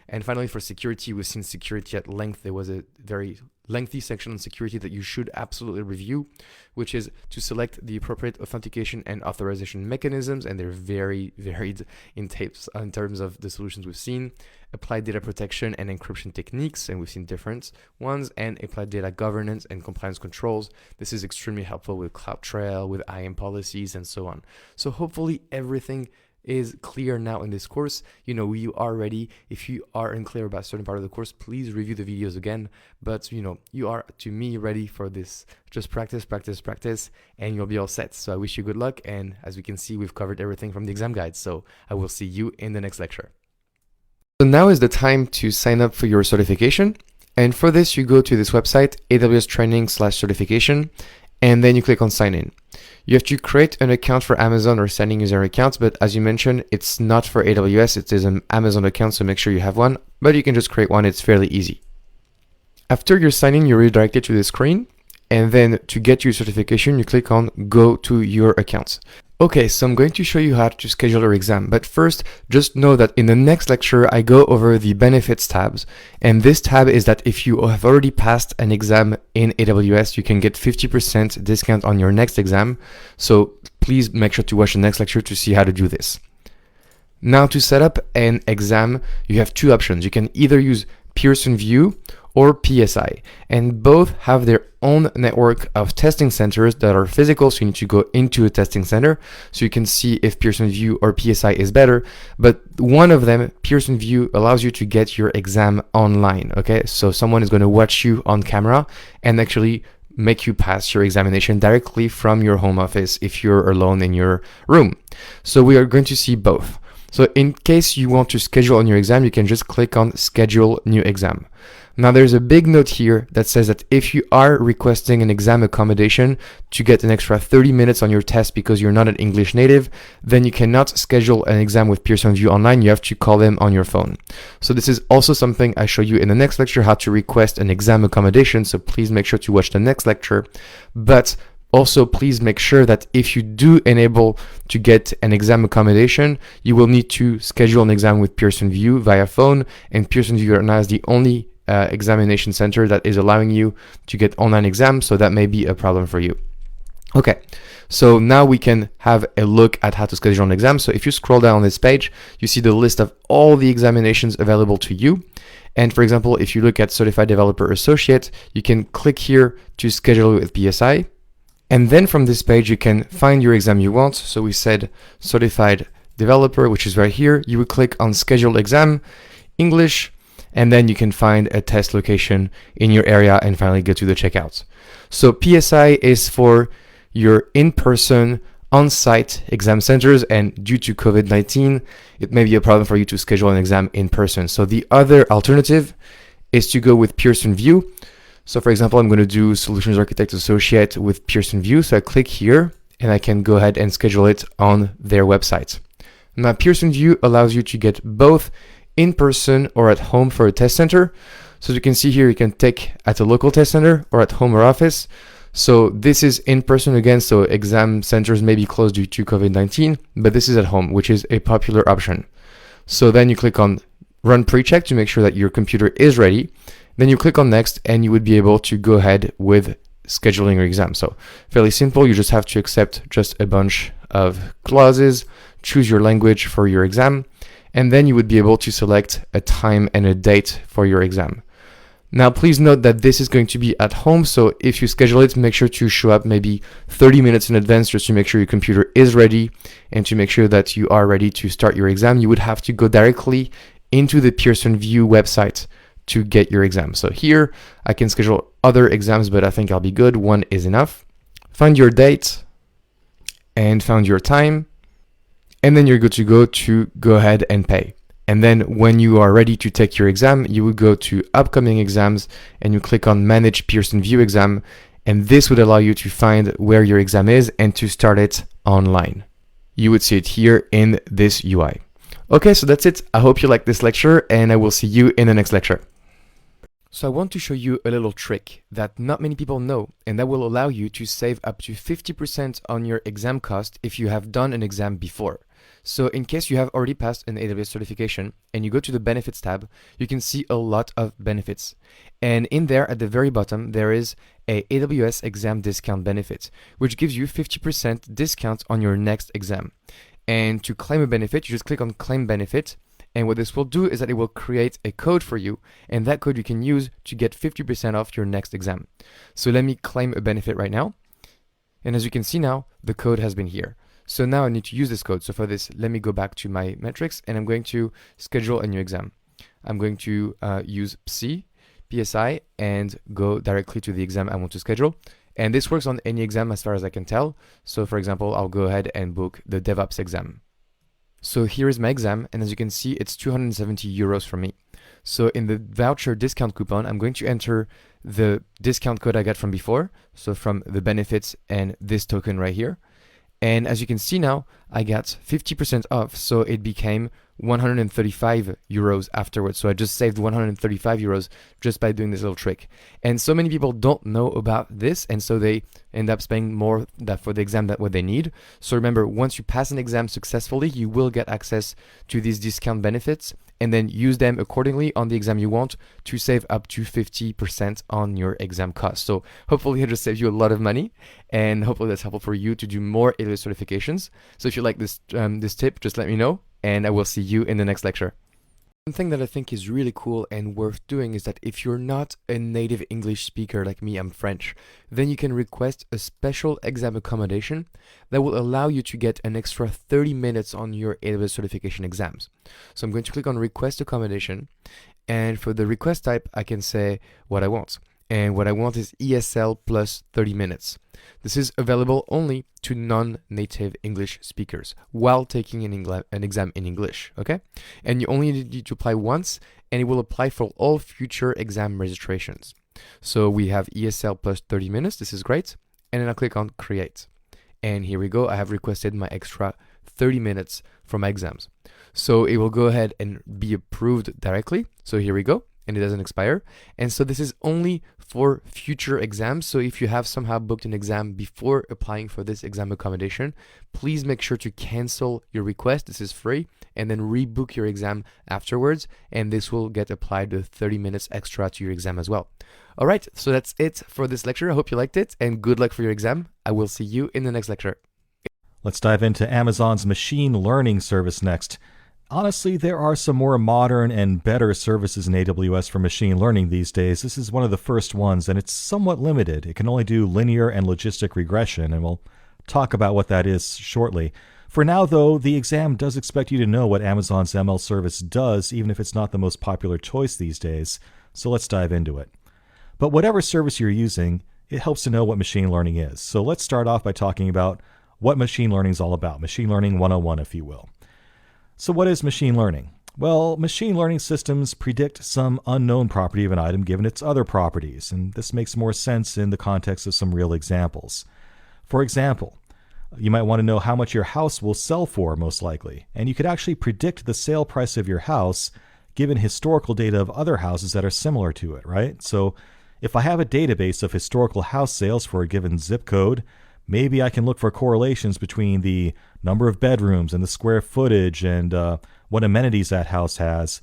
And finally, for security, we've seen security at length. There was a very lengthy section on security that you should absolutely review, which is to select the appropriate authentication and authorization mechanisms, and they're very varied in terms of the solutions we've seen. Apply data protection and encryption techniques, and we've seen different ones, and apply data governance and compliance controls. This is extremely helpful with CloudTrail, with IAM policies, and so on. So hopefully everything is clear now in this course. You are ready. If you are unclear about a certain part of the course, please review the videos again. But you are, to me, ready for this. Just practice, and you'll be all set. So I wish you good luck. And as we can see, we've covered everything from the exam guide. So I will see you in the next lecture. So now is the time to sign up for your certification. And for this, you go to this website, AWS training/certification, and then you click on sign in. You have to create an account for Amazon or signing user accounts, but as you mentioned, it's not for AWS, it is an Amazon account, so make sure you have one, but you can just create one, it's fairly easy. After you're signing, you're redirected to the screen, and then to get your certification, you click on Go to your accounts. Okay, so I'm going to show you how to schedule your exam, but first, just know that in the next lecture, I go over the benefits tabs, and this tab is that if you have already passed an exam in AWS, you can get 50% discount on your next exam, so please make sure to watch the next lecture to see how to do this. Now, to set up an exam, you have two options. You can either use Pearson VUE or PSI, and both have their own network of testing centers that are physical, so you need to go into a testing center so you can see if Pearson VUE or PSI is better. But one of them, Pearson VUE, allows you to get your exam online. Okay, so someone is going to watch you on camera and actually make you pass your examination directly from your home office if you're alone in your room. So we are going to see both. So in case you want to schedule on your exam, you can just click on schedule new exam. Now there's a big note here that says that if you are requesting an exam accommodation to get an extra 30 minutes on your test because you're not an English native, then you cannot schedule an exam with Pearson VUE online. You have to call them on your phone. So this is also something I show you in the next lecture, how to request an exam accommodation. So please make sure to watch the next lecture. But also, please make sure that if you do enable to get an exam accommodation, you will need to schedule an exam with Pearson VUE via phone. And Pearson VUE right now is the only examination center that is allowing you to get online exams, so that may be a problem for you. Okay, so now we can have a look at how to schedule an exam. So if you scroll down on this page, you see the list of all the examinations available to you. And for example, if you look at Certified Developer Associate, you can click here to schedule with PSI. And then from this page, you can find your exam you want. So we said Certified Developer, which is right here. You would click on Schedule Exam, English, and then you can find a test location in your area and finally go to the checkout. So PSI is for your in-person, on-site exam centers, and due to COVID-19, it may be a problem for you to schedule an exam in person. So the other alternative is to go with Pearson VUE. So for example, I'm going to do Solutions Architect Associate with Pearson VUE. So I click here and I can go ahead and schedule it on their website. Now Pearson VUE allows you to get both in person or at home for a test center. So as you can see here, you can take at a local test center or at home or office. So this is in person again, so exam centers may be closed due to COVID-19, but this is at home, which is a popular option. So then you click on Run Pre-Check to make sure that your computer is ready. Then you click on Next and you would be able to go ahead with scheduling your exam. So fairly simple, you just have to accept just a bunch of clauses, choose your language for your exam, and then you would be able to select a time and a date for your exam. Now, please note that this is going to be at home, so if you schedule it, make sure to show up maybe 30 minutes in advance just to make sure your computer is ready and to make sure that you are ready to start your exam. You would have to go directly into the Pearson VUE website to get your exam. So here, I can schedule other exams, but I think I'll be good. One is enough. Find your date and find your time. And then you're good to go ahead and pay. And then when you are ready to take your exam, you would go to upcoming exams and you click on Manage Pearson VUE exam. And this would allow you to find where your exam is and to start it online. You would see it here in this UI. Okay, so that's it. I hope you liked this lecture and I will see you in the next lecture. So I want to show you a little trick that not many people know, and that will allow you to save up to 50% on your exam cost if you have done an exam before. So in case you have already passed an AWS certification and you go to the benefits tab, you can see a lot of benefits. And in there at the very bottom, there is a AWS exam discount benefit, which gives you 50% discount on your next exam. And to claim a benefit, you just click on claim benefit. And what this will do is that it will create a code for you, and that code you can use to get 50% off your next exam. So let me claim a benefit right now. And as you can see now, the code has been here. So now I need to use this code. So for this, let me go back to my metrics and I'm going to schedule a new exam. I'm going to use PSI, and go directly to the exam I want to schedule. And this works on any exam as far as I can tell. So for example, I'll go ahead and book the DevOps exam. So here is my exam, and as you can see, it's 270 euros for me. So in the voucher discount coupon, I'm going to enter the discount code I got from before, so from the benefits and this token right here. And as you can see now, I got 50% off, so it became 135 euros afterwards. So I just saved 135 euros just by doing this little trick. And so many people don't know about this, and so they end up spending more for the exam than what they need. So remember, once you pass an exam successfully, you will get access to these discount benefits, and then use them accordingly on the exam you want to save up to 50% on your exam cost. So hopefully it just saves you a lot of money, and hopefully that's helpful for you to do more AWS certifications. So if you like this tip, just let me know, and I will see you in the next lecture. One thing that I think is really cool and worth doing is that if you're not a native English speaker like me, I'm French, then you can request a special exam accommodation that will allow you to get an extra 30 minutes on your AWS certification exams. So I'm going to click on Request Accommodation, and for the request type, I can say what I want. And what I want is ESL plus 30 minutes. This is available only to non-native English speakers while taking an exam in English, okay? And you only need to apply once, and it will apply for all future exam registrations. So we have ESL plus 30 minutes. This is great. And then I'll click on create. And here we go. I have requested my extra 30 minutes for my exams. So it will go ahead and be approved directly. So here we go. And it doesn't expire. And so this is only for future exams. So if you have somehow booked an exam before applying for this exam accommodation, please make sure to cancel your request. This is free. And then rebook your exam afterwards. And this will get applied with 30 minutes extra to your exam as well. All right, so that's it for this lecture. I hope you liked it, and good luck for your exam. I will see you in the next lecture. Let's dive into Amazon's machine learning service next. Honestly, there are some more modern and better services in AWS for machine learning these days. This is one of the first ones, and it's somewhat limited. It can only do linear and logistic regression, and we'll talk about what that is shortly. For now, though, the exam does expect you to know what Amazon's ML service does, even if it's not the most popular choice these days. So let's dive into it. But whatever service you're using, it helps to know what machine learning is. So let's start off by talking about what machine learning is all about. Machine learning 101, if you will. So what is machine learning? Well, machine learning systems predict some unknown property of an item given its other properties, and this makes more sense in the context of some real examples. For example, you might want to know how much your house will sell for, most likely, and you could actually predict the sale price of your house given historical data of other houses that are similar to it, right? So if I have a database of historical house sales for a given zip code, maybe I can look for correlations between the number of bedrooms and the square footage and what amenities that house has,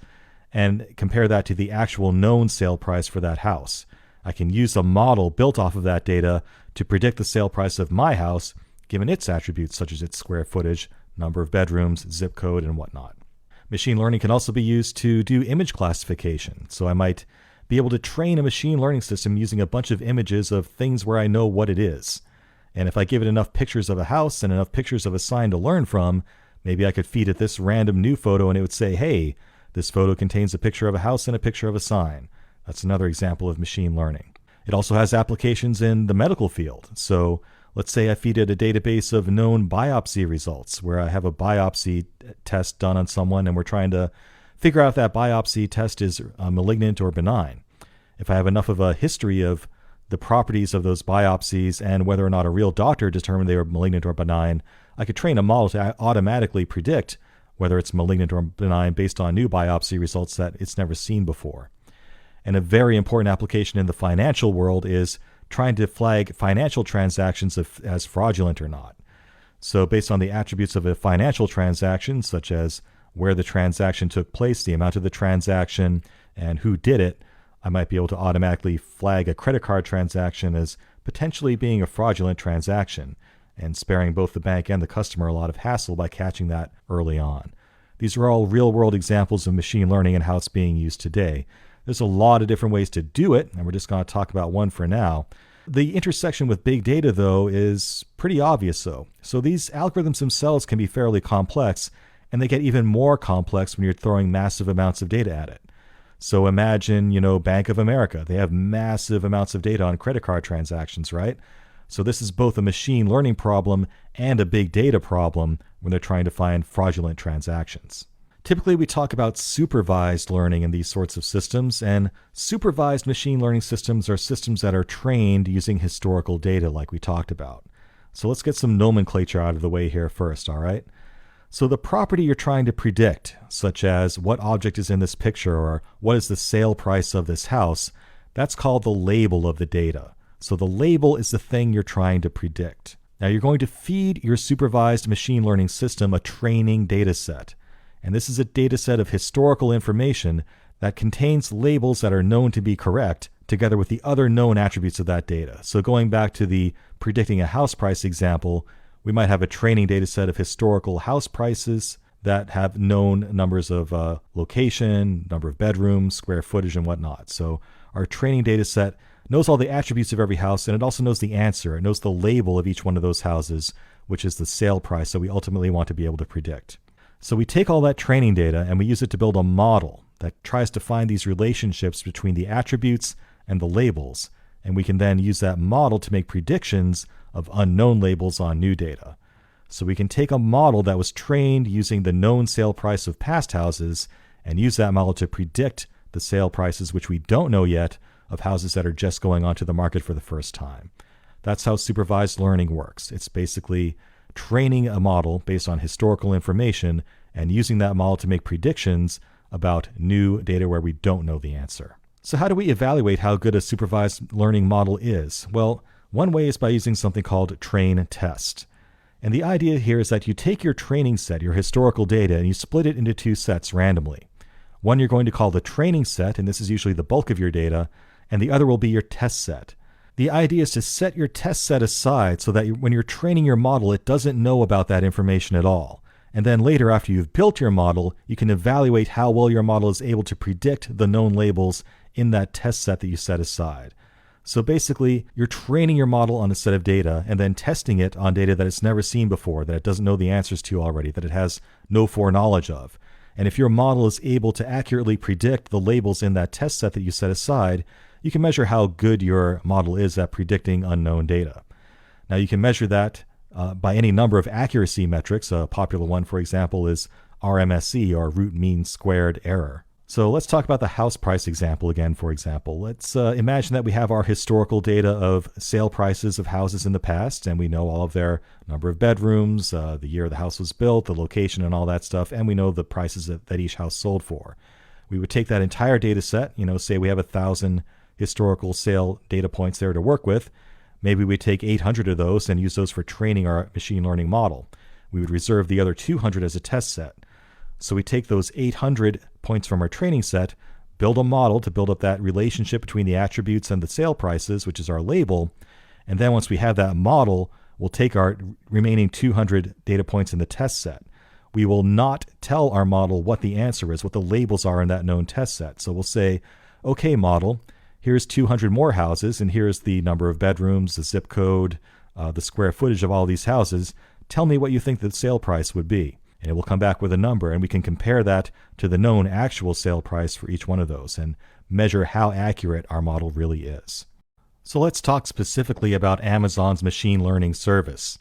and compare that to the actual known sale price for that house. I can use a model built off of that data to predict the sale price of my house, given its attributes such as its square footage, number of bedrooms, zip code, and whatnot. Machine learning can also be used to do image classification. So I might be able to train a machine learning system using a bunch of images of things where I know what it is. And if I give it enough pictures of a house and enough pictures of a sign to learn from, maybe I could feed it this random new photo and it would say, hey, this photo contains a picture of a house and a picture of a sign. That's another example of machine learning. It also has applications in the medical field. So let's say I feed it a database of known biopsy results where I have a biopsy test done on someone and we're trying to figure out if that biopsy test is malignant or benign. If I have enough of a history of the properties of those biopsies and whether or not a real doctor determined they were malignant or benign, I could train a model to automatically predict whether it's malignant or benign based on new biopsy results that it's never seen before. And a very important application in the financial world is trying to flag financial transactions as fraudulent or not. So based on the attributes of a financial transaction, such as where the transaction took place, the amount of the transaction, and who did it, I might be able to automatically flag a credit card transaction as potentially being a fraudulent transaction and sparing both the bank and the customer a lot of hassle by catching that early on. These are all real-world examples of machine learning and how it's being used today. There's a lot of different ways to do it, and we're just going to talk about one for now. The intersection with big data, though, is pretty obvious, though. So these algorithms themselves can be fairly complex, and they get even more complex when you're throwing massive amounts of data at it. So imagine, Bank of America. They have massive amounts of data on credit card transactions, right? So this is both a machine learning problem and a big data problem when they're trying to find fraudulent transactions. Typically, we talk about supervised learning in these sorts of systems, and supervised machine learning systems are systems that are trained using historical data like we talked about. So let's get some nomenclature out of the way here first, all right? So the property you're trying to predict, such as what object is in this picture or what is the sale price of this house, that's called the label of the data. So the label is the thing you're trying to predict. Now you're going to feed your supervised machine learning system a training data set. And this is a data set of historical information that contains labels that are known to be correct together with the other known attributes of that data. So going back to the predicting a house price example, we might have a training data set of historical house prices that have known numbers of location, number of bedrooms, square footage, and whatnot. So our training data set knows all the attributes of every house, and it also knows the answer. It knows the label of each one of those houses, which is the sale price that we ultimately want to be able to predict. So we take all that training data and we use it to build a model that tries to find these relationships between the attributes and the labels, and we can then use that model to make predictions of unknown labels on new data. So we can take a model that was trained using the known sale price of past houses and use that model to predict the sale prices, which we don't know yet, of houses that are just going onto the market for the first time. That's how supervised learning works. It's basically training a model based on historical information and using that model to make predictions about new data where we don't know the answer. So how do we evaluate how good a supervised learning model is? Well, one way is by using something called train test. And the idea here is that you take your training set, your historical data, and you split it into two sets randomly. One you're going to call the training set, and this is usually the bulk of your data, and the other will be your test set. The idea is to set your test set aside so that when you're training your model, it doesn't know about that information at all. And then later, after you've built your model, you can evaluate how well your model is able to predict the known labels in that test set that you set aside. So basically, you're training your model on a set of data and then testing it on data that it's never seen before, that it doesn't know the answers to already, that it has no foreknowledge of. And if your model is able to accurately predict the labels in that test set that you set aside, you can measure how good your model is at predicting unknown data. Now, you can measure that by any number of accuracy metrics. A popular one, for example, is RMSE, or root mean squared error. So let's talk about the house price example again, for example. Let's imagine that we have our historical data of sale prices of houses in the past, and we know all of their number of bedrooms, the year the house was built, the location, and all that stuff, and we know the prices that each house sold for. We would take that entire data set, say we have 1,000 historical sale data points there to work with. Maybe we take 800 of those and use those for training our machine learning model. We would reserve the other 200 as a test set. So we take those 800 points from our training set, build a model to build up that relationship between the attributes and the sale prices, which is our label. And then once we have that model, we'll take our remaining 200 data points in the test set. We will not tell our model what the answer is, what the labels are in that known test set. So we'll say, okay, model, here's 200 more houses, and here's the number of bedrooms, the zip code, the square footage of all these houses. Tell me what you think the sale price would be. And it will come back with a number, and we can compare that to the known actual sale price for each one of those and measure how accurate our model really is. So let's talk specifically about Amazon's machine learning service.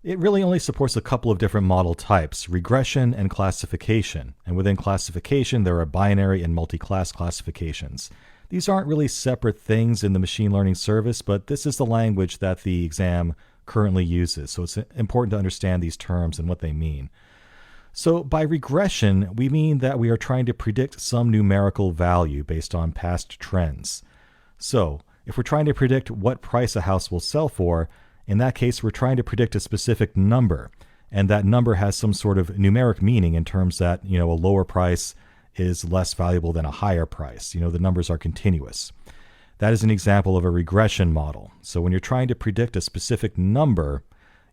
It really only supports a couple of different model types, regression and classification. And within classification, there are binary and multi-class classifications. These aren't really separate things in the machine learning service, but this is the language that the exam currently uses. So it's important to understand these terms and what they mean. So by regression, we mean that we are trying to predict some numerical value based on past trends. So if we're trying to predict what price a house will sell for, in that case, we're trying to predict a specific number. And that number has some sort of numeric meaning in terms that, a lower price is less valuable than a higher price. The numbers are continuous. That is an example of a regression model. So when you're trying to predict a specific number,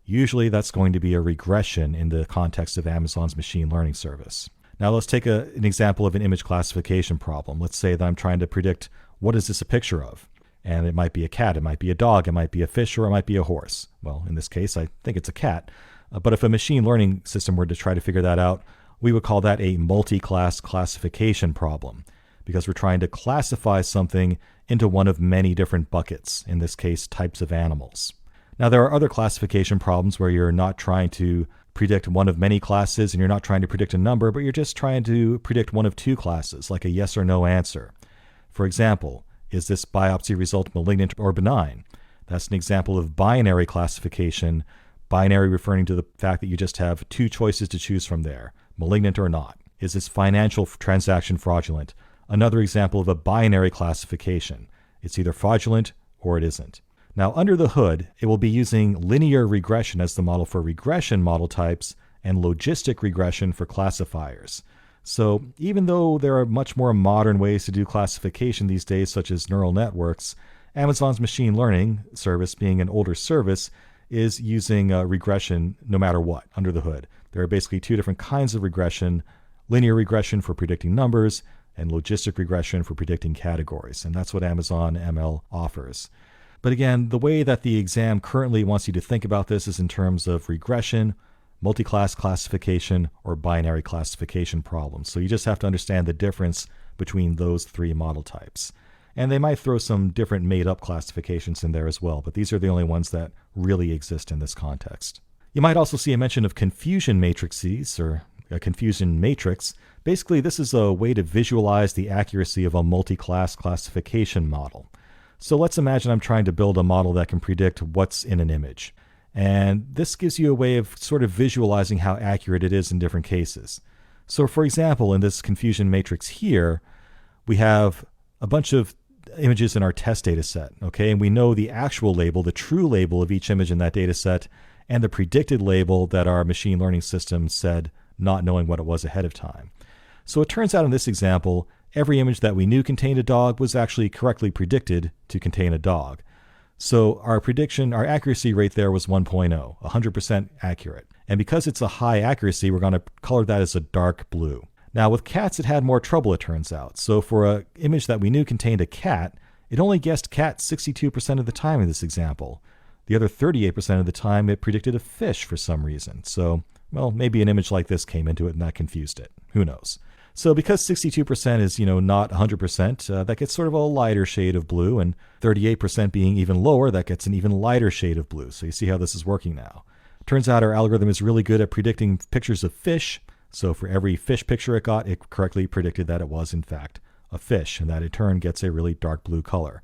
usually that's going to be a regression in the context of Amazon's machine learning service. Now let's take an example of an image classification problem. Let's say that I'm trying to predict what is this a picture of? And it might be a cat, it might be a dog, it might be a fish, or it might be a horse. Well, in this case, I think it's a cat. But if a machine learning system were to try to figure that out, we would call that a multi-class classification problem, because we're trying to classify something into one of many different buckets, in this case, types of animals. Now, there are other classification problems where you're not trying to predict one of many classes and you're not trying to predict a number, but you're just trying to predict one of two classes, like a yes or no answer. For example, is this biopsy result malignant or benign? That's an example of binary classification, binary referring to the fact that you just have two choices to choose from there, malignant or not. Is this financial transaction fraudulent? Another example of a binary classification. It's either fraudulent or it isn't. Now, under the hood, it will be using linear regression as the model for regression model types and logistic regression for classifiers. So even though there are much more modern ways to do classification these days, such as neural networks, Amazon's machine learning service, being an older service, is using regression no matter what under the hood. There are basically two different kinds of regression: linear regression for predicting numbers and logistic regression for predicting categories. And that's what Amazon ML offers. But again, the way that the exam currently wants you to think about this is in terms of regression, multi-class classification, or binary classification problems. So you just have to understand the difference between those three model types. And they might throw some different made-up classifications in there as well, but these are the only ones that really exist in this context. You might also see a mention of confusion matrices, or a confusion matrix. Basically, this is a way to visualize the accuracy of a multi-class classification model. So let's imagine I'm trying to build a model that can predict what's in an image. And this gives you a way of sort of visualizing how accurate it is in different cases. So for example, in this confusion matrix here, we have a bunch of images in our test data set, okay? And we know the actual label, the true label of each image in that data set, and the predicted label that our machine learning system said, not knowing what it was ahead of time. So it turns out in this example, every image that we knew contained a dog was actually correctly predicted to contain a dog. So our prediction, our accuracy rate there was 1.0, 100% accurate. And because it's a high accuracy, we're going to color that as a dark blue. Now with cats, it had more trouble, it turns out. So for an image that we knew contained a cat, it only guessed cat 62% of the time in this example. The other 38% of the time, it predicted a fish for some reason. So, well, maybe an image like this came into it and that confused it. Who knows? So because 62% is, not 100%, that gets sort of a lighter shade of blue, and 38% being even lower, that gets an even lighter shade of blue. So you see how this is working now. Turns out our algorithm is really good at predicting pictures of fish. So for every fish picture it got, it correctly predicted that it was, in fact, a fish, and that in turn gets a really dark blue color.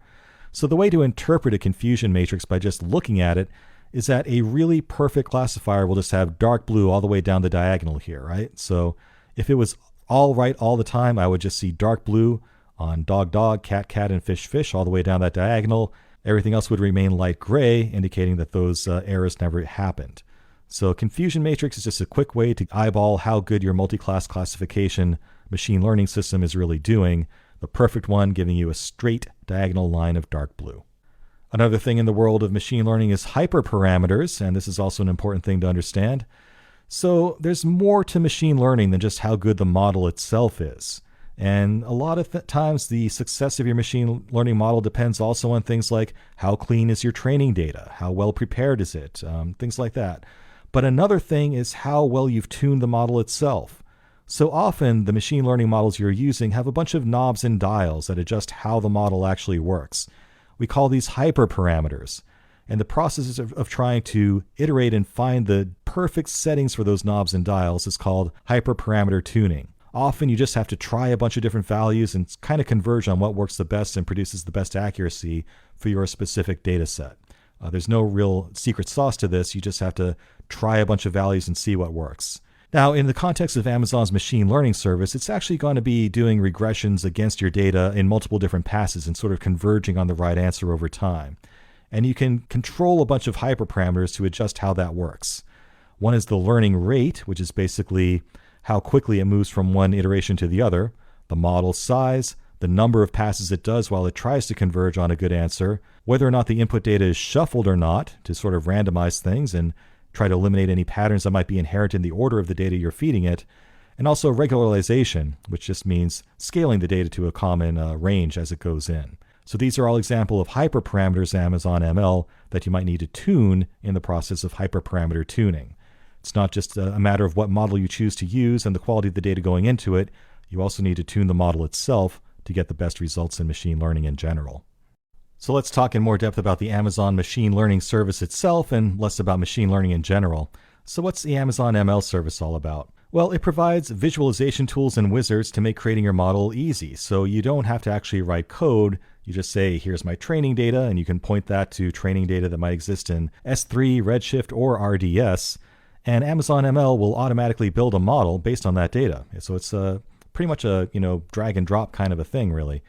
So the way to interpret a confusion matrix by just looking at it is that a really perfect classifier will just have dark blue all the way down the diagonal here, right? So if it was all right all the time, I would just see dark blue on dog, dog, cat, cat, and fish, fish all the way down that diagonal. Everything else would remain light gray, indicating that those errors never happened. So confusion matrix is just a quick way to eyeball how good your multi-class classification machine learning system is really doing. The perfect one giving you a straight diagonal line of dark blue. Another thing in the world of machine learning is hyperparameters, and this is also an important thing to understand. So there's more to machine learning than just how good the model itself is. And a lot of times the success of your machine learning model depends also on things like how clean is your training data, how well prepared is it, things like that. But another thing is how well you've tuned the model itself. So often the machine learning models you're using have a bunch of knobs and dials that adjust how the model actually works. We call these hyperparameters. And the process of trying to iterate and find the perfect settings for those knobs and dials is called hyperparameter tuning. Often you just have to try a bunch of different values and kind of converge on what works the best and produces the best accuracy for your specific data set. There's no real secret sauce to this. You just have to try a bunch of values and see what works. Now, in the context of Amazon's machine learning service, it's actually going to be doing regressions against your data in multiple different passes and sort of converging on the right answer over time. And you can control a bunch of hyperparameters to adjust how that works. One is the learning rate, which is basically how quickly it moves from one iteration to the other, the model size, the number of passes it does while it tries to converge on a good answer, whether or not the input data is shuffled or not to sort of randomize things and try to eliminate any patterns that might be inherent in the order of the data you're feeding it, and also regularization, which just means scaling the data to a common range as it goes in. So these are all examples of hyperparameters in Amazon ML that you might need to tune in the process of hyperparameter tuning. It's not just a matter of what model you choose to use and the quality of the data going into it. You also need to tune the model itself to get the best results in machine learning in general. So let's talk in more depth about the Amazon machine learning service itself and less about machine learning in general. So what's the Amazon ML service all about? Well, it provides visualization tools and wizards to make creating your model easy. So you don't have to actually write code. You just say, here's my training data, and you can point that to training data that might exist in S3, Redshift, or RDS. And Amazon ML will automatically build a model based on that data. So it's pretty much a drag and drop kind of a thing, really.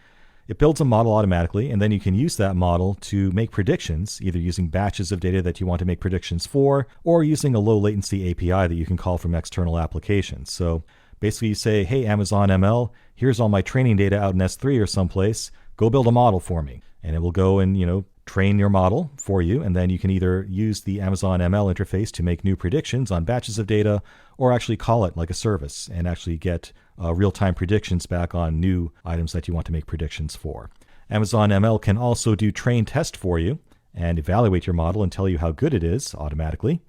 It builds a model automatically, and then you can use that model to make predictions, either using batches of data that you want to make predictions for, or using a low latency API that you can call from external applications. So basically you say, hey, Amazon ML, here's all my training data out in S3 or someplace, go build a model for me. And it will go and, train your model for you, and then you can either use the Amazon ML interface to make new predictions on batches of data, or actually call it like a service and actually get real-time predictions back on new items that you want to make predictions for. Amazon ML can also do train test for you and evaluate your model and tell you how good it is automatically.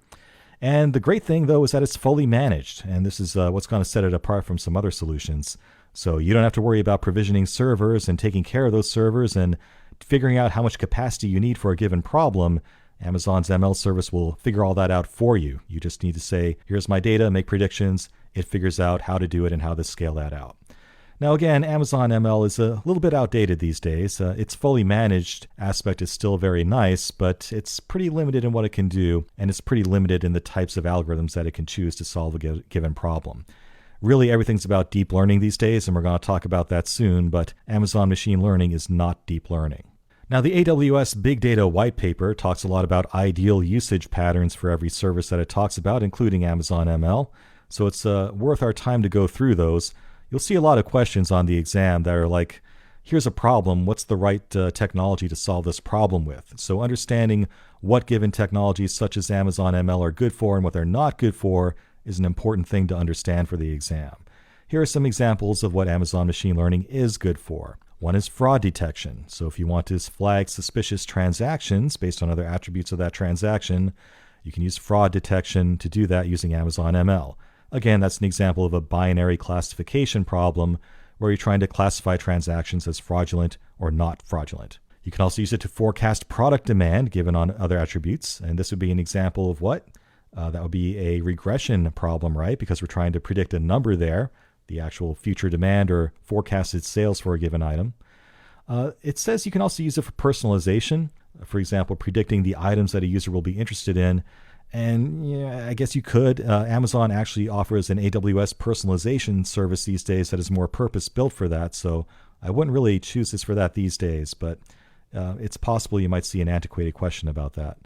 And the great thing, though, is that it's fully managed, and this is what's going to set it apart from some other solutions. So you don't have to worry about provisioning servers and taking care of those servers and figuring out how much capacity you need for a given problem. Amazon's ML service will figure all that out for you. You just need to say, here's my data, make predictions. It figures out how to do it and how to scale that out. Now again, Amazon ML is a little bit outdated these days. Its fully managed aspect is still very nice, but it's pretty limited in what it can do, and it's pretty limited in the types of algorithms that it can choose to solve a given problem. Really, everything's about deep learning these days, and we're going to talk about that soon, but Amazon machine learning is not deep learning. Now, the AWS Big Data White Paper talks a lot about ideal usage patterns for every service that it talks about, including Amazon ML, so it's worth our time to go through those. You'll see a lot of questions on the exam that are like, here's a problem, what's the right technology to solve this problem with? So understanding what given technologies such as Amazon ML are good for and what they're not good for is an important thing to understand for the exam. Here are some examples of what Amazon machine learning is good for. One is fraud detection. So if you want to flag suspicious transactions based on other attributes of that transaction, you can use fraud detection to do that using Amazon ML. Again, that's an example of a binary classification problem where you're trying to classify transactions as fraudulent or not fraudulent. You can also use it to forecast product demand given on other attributes, and this would be an example of what? That would be a regression problem, right? Because we're trying to predict a number there, the actual future demand or forecasted sales for a given item. It says you can also use it for personalization, for example, predicting the items that a user will be interested in. And yeah, I guess you could. Amazon actually offers an AWS personalization service these days that is more purpose-built for that. So I wouldn't really choose this for that these days, but it's possible you might see an antiquated question about that.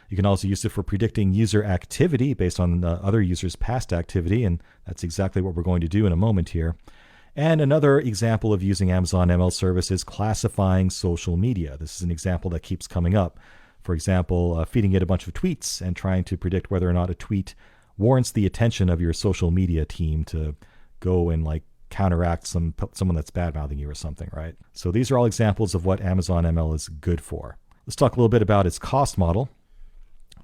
You can also use it for predicting user activity based on other users' past activity, and that's exactly what we're going to do in a moment here. And another example of using Amazon ML service is classifying social media. This is an example that keeps coming up. For example, feeding it a bunch of tweets and trying to predict whether or not a tweet warrants the attention of your social media team to go and like counteract someone that's bad-mouthing you or something, right? So these are all examples of what Amazon ML is good for. Let's talk a little bit about its cost model.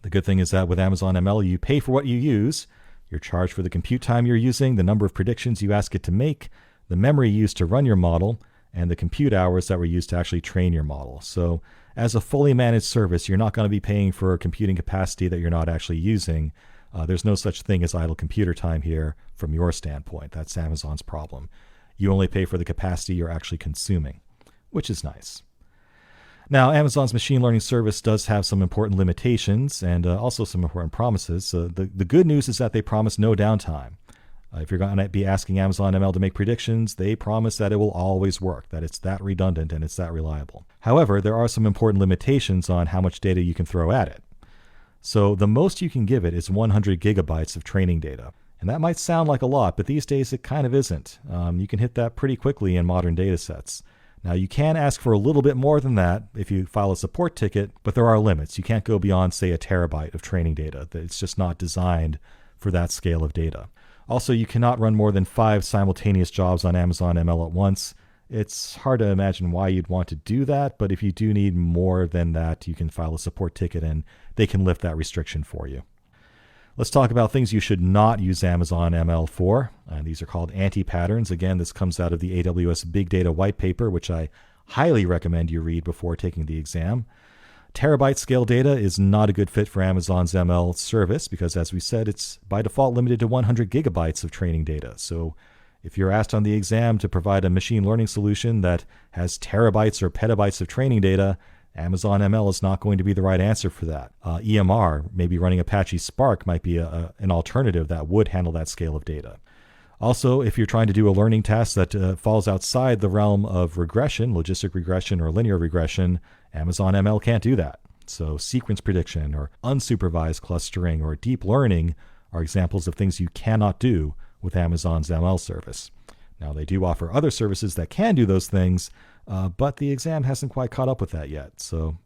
The good thing is that with Amazon ML, you pay for what you use. You're charged for the compute time you're using, the number of predictions you ask it to make, the memory used to run your model, and the compute hours that were used to actually train your model. So as a fully managed service, you're not going to be paying for computing capacity that you're not actually using. There's no such thing as idle computer time here from your standpoint. That's Amazon's problem. You only pay for the capacity you're actually consuming, which is nice. Now, Amazon's machine learning service does have some important limitations and also some important promises. The good news is that they promise no downtime. If you're going to be asking Amazon ML to make predictions, they promise that it will always work, that it's that redundant and it's that reliable. However, there are some important limitations on how much data you can throw at it. So the most you can give it is 100 gigabytes of training data. And that might sound like a lot, but these days it kind of isn't. You can hit that pretty quickly in modern data sets. Now, you can ask for a little bit more than that if you file a support ticket, but there are limits. You can't go beyond, say, a terabyte of training data. It's just not designed for that scale of data. Also, you cannot run more than 5 simultaneous jobs on Amazon ML at once. It's hard to imagine why you'd want to do that, but if you do need more than that, you can file a support ticket and they can lift that restriction for you. Let's talk about things you should not use Amazon ML for. These are called anti-patterns. Again, this comes out of the AWS Big Data White Paper, which I highly recommend you read before taking the exam. Terabyte scale data is not a good fit for Amazon's ML service because, as we said, it's by default limited to 100 gigabytes of training data. So if you're asked on the exam to provide a machine learning solution that has terabytes or petabytes of training data, Amazon ML is not going to be the right answer for that. EMR, maybe running Apache Spark, might be an alternative that would handle that scale of data. Also, if you're trying to do a learning task that falls outside the realm of regression, logistic regression or linear regression, Amazon ML can't do that. So sequence prediction or unsupervised clustering or deep learning are examples of things you cannot do with Amazon's ML service. Now, they do offer other services that can do those things, but the exam hasn't quite caught up with that yet.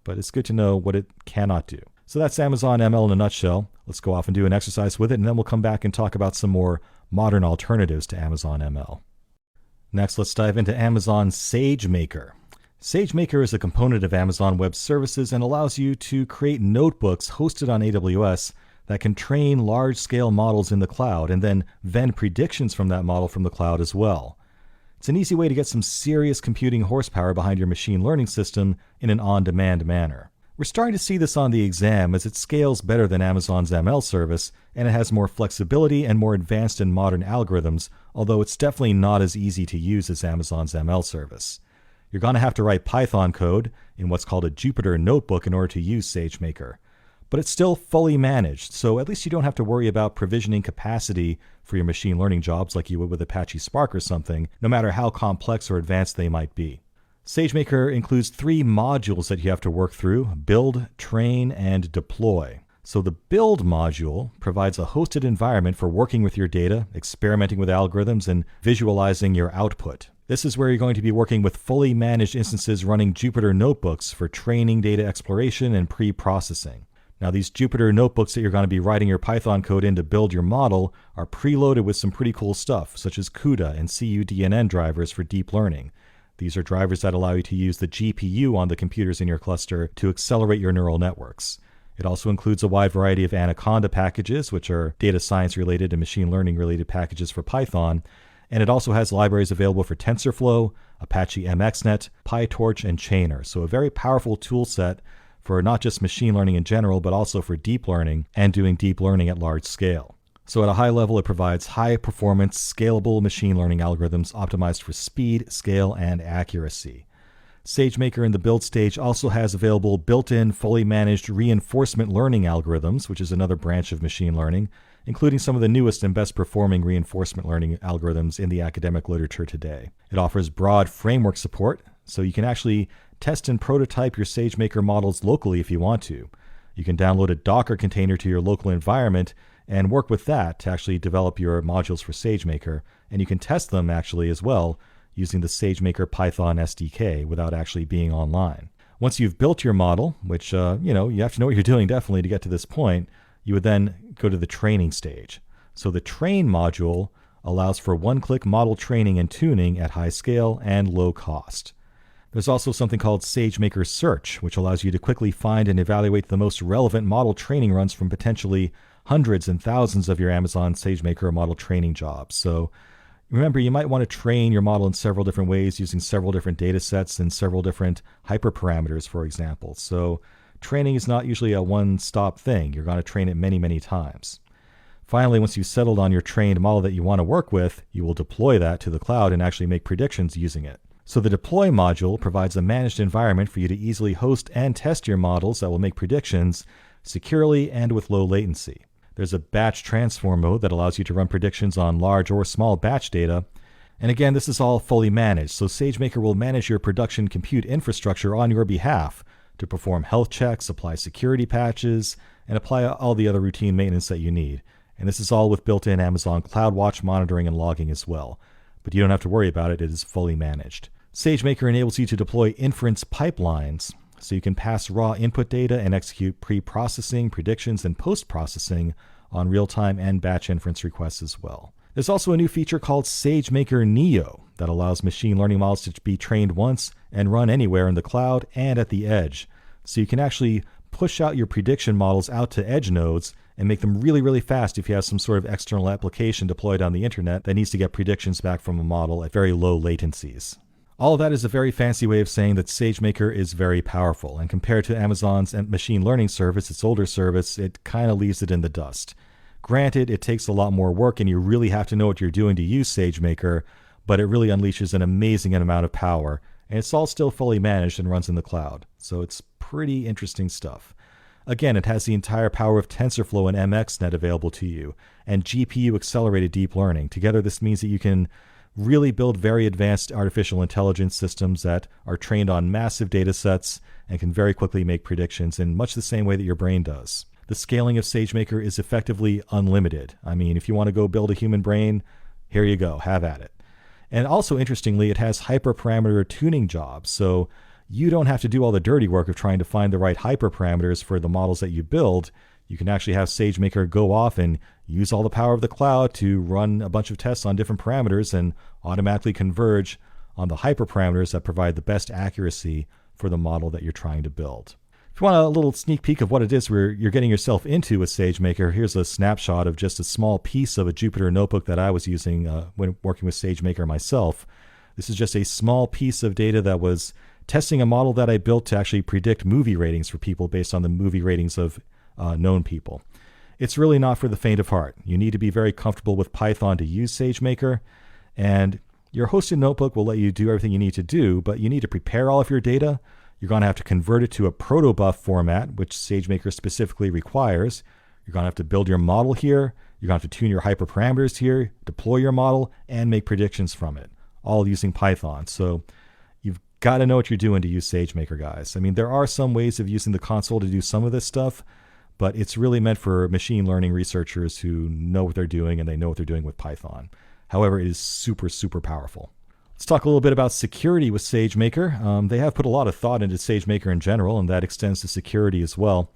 But it's good to know what it cannot do. So that's Amazon ML in a nutshell. Let's go off and do an exercise with it, and then we'll come back and talk about some more modern alternatives to Amazon ML. Next, let's dive into Amazon SageMaker. SageMaker is a component of Amazon Web Services and allows you to create notebooks hosted on AWS that can train large-scale models in the cloud and then vend predictions from that model from the cloud as well. It's an easy way to get some serious computing horsepower behind your machine learning system in an on-demand manner. We're starting to see this on the exam as it scales better than Amazon's ML service, and it has more flexibility and more advanced and modern algorithms, although it's definitely not as easy to use as Amazon's ML service. You're going to have to write Python code in what's called a Jupyter notebook in order to use SageMaker. But it's still fully managed, so at least you don't have to worry about provisioning capacity for your machine learning jobs like you would with Apache Spark or something, no matter how complex or advanced they might be. SageMaker includes 3 modules that you have to work through: build, train, and deploy. So the build module provides a hosted environment for working with your data, experimenting with algorithms, and visualizing your output. This is where you're going to be working with fully managed instances running Jupyter notebooks for training, data exploration, and pre-processing. Now, these Jupyter notebooks that you're going to be writing your Python code in to build your model are preloaded with some pretty cool stuff, such as CUDA and cuDNN drivers for deep learning. These are drivers that allow you to use the GPU on the computers in your cluster to accelerate your neural networks. It also includes a wide variety of Anaconda packages, which are data science related and machine learning related packages for Python. And it also has libraries available for TensorFlow, Apache MXNet, PyTorch, and Chainer. So a very powerful tool set for not just machine learning in general, but also for deep learning and doing deep learning at large scale. So at a high level, it provides high-performance, scalable machine learning algorithms optimized for speed, scale, and accuracy. SageMaker in the build stage also has available built-in, fully managed reinforcement learning algorithms, which is another branch of machine learning, including some of the newest and best-performing reinforcement learning algorithms in the academic literature today. It offers broad framework support, so you can actually test and prototype your SageMaker models locally if you want to. You can download a Docker container to your local environment and work with that to actually develop your modules for SageMaker, and you can test them actually as well using the SageMaker Python SDK without actually being online. Once you've built your model, which you have to know what you're doing definitely to get to this point, you would then go to the training stage. So the train module allows for one-click model training and tuning at high scale and low cost. There's also something called SageMaker Search, which allows you to quickly find and evaluate the most relevant model training runs from potentially hundreds and thousands of your Amazon SageMaker model training jobs. So remember, you might want to train your model in several different ways using several different data sets and several different hyperparameters, for example. So training is not usually a one-stop thing. You're going to train it many, many times. Finally, once you've settled on your trained model that you want to work with, you will deploy that to the cloud and actually make predictions using it. So the deploy module provides a managed environment for you to easily host and test your models that will make predictions securely and with low latency. There's a batch transform mode that allows you to run predictions on large or small batch data. And again, this is all fully managed, so SageMaker will manage your production compute infrastructure on your behalf to perform health checks, apply security patches, and apply all the other routine maintenance that you need. And this is all with built-in Amazon CloudWatch monitoring and logging as well. But you don't have to worry about it, it is fully managed. SageMaker enables you to deploy inference pipelines, so you can pass raw input data and execute pre-processing, predictions, and post-processing on real-time and batch inference requests as well. There's also a new feature called SageMaker Neo that allows machine learning models to be trained once and run anywhere in the cloud and at the edge. So you can actually push out your prediction models out to edge nodes and make them really, really fast if you have some sort of external application deployed on the internet that needs to get predictions back from a model at very low latencies. All of that is a very fancy way of saying that SageMaker is very powerful, and compared to Amazon's machine learning service, its older service, it kind of leaves it in the dust. Granted, it takes a lot more work and you really have to know what you're doing to use SageMaker, but it really unleashes an amazing amount of power, and it's all still fully managed and runs in the cloud. So it's pretty interesting stuff. Again, it has the entire power of TensorFlow and MXNet available to you, and GPU accelerated deep learning. Together, this means that you can really build very advanced artificial intelligence systems that are trained on massive data sets and can very quickly make predictions in much the same way that your brain does. The scaling of SageMaker is effectively unlimited. I mean, if you want to go build a human brain, here you go, have at it. And also, interestingly, it has hyperparameter tuning jobs, so you don't have to do all the dirty work of trying to find the right hyperparameters for the models that you build. You can actually have SageMaker go off and use all the power of the cloud to run a bunch of tests on different parameters and automatically converge on the hyperparameters that provide the best accuracy for the model that you're trying to build. If you want a little sneak peek of what it is you're getting yourself into with SageMaker, here's a snapshot of just a small piece of a Jupyter notebook that I was using when working with SageMaker myself. This is just a small piece of data that was testing a model that I built to actually predict movie ratings for people based on the movie ratings of known people. It's really not for the faint of heart. You need to be very comfortable with Python to use SageMaker, and your hosted notebook will let you do everything you need to do, but you need to prepare all of your data. You're going to have to convert it to a protobuf format, which SageMaker specifically requires. You're going to have to build your model here. You're going to have to tune your hyperparameters here, deploy your model, and make predictions from it, all using Python. So you've got to know what you're doing to use SageMaker, guys. I mean, there are some ways of using the console to do some of this stuff, but it's really meant for machine learning researchers who know what they're doing and they know what they're doing with Python. However, it is super, super powerful. Let's talk a little bit about security with SageMaker. They have put a lot of thought into SageMaker in general, and that extends to security as well.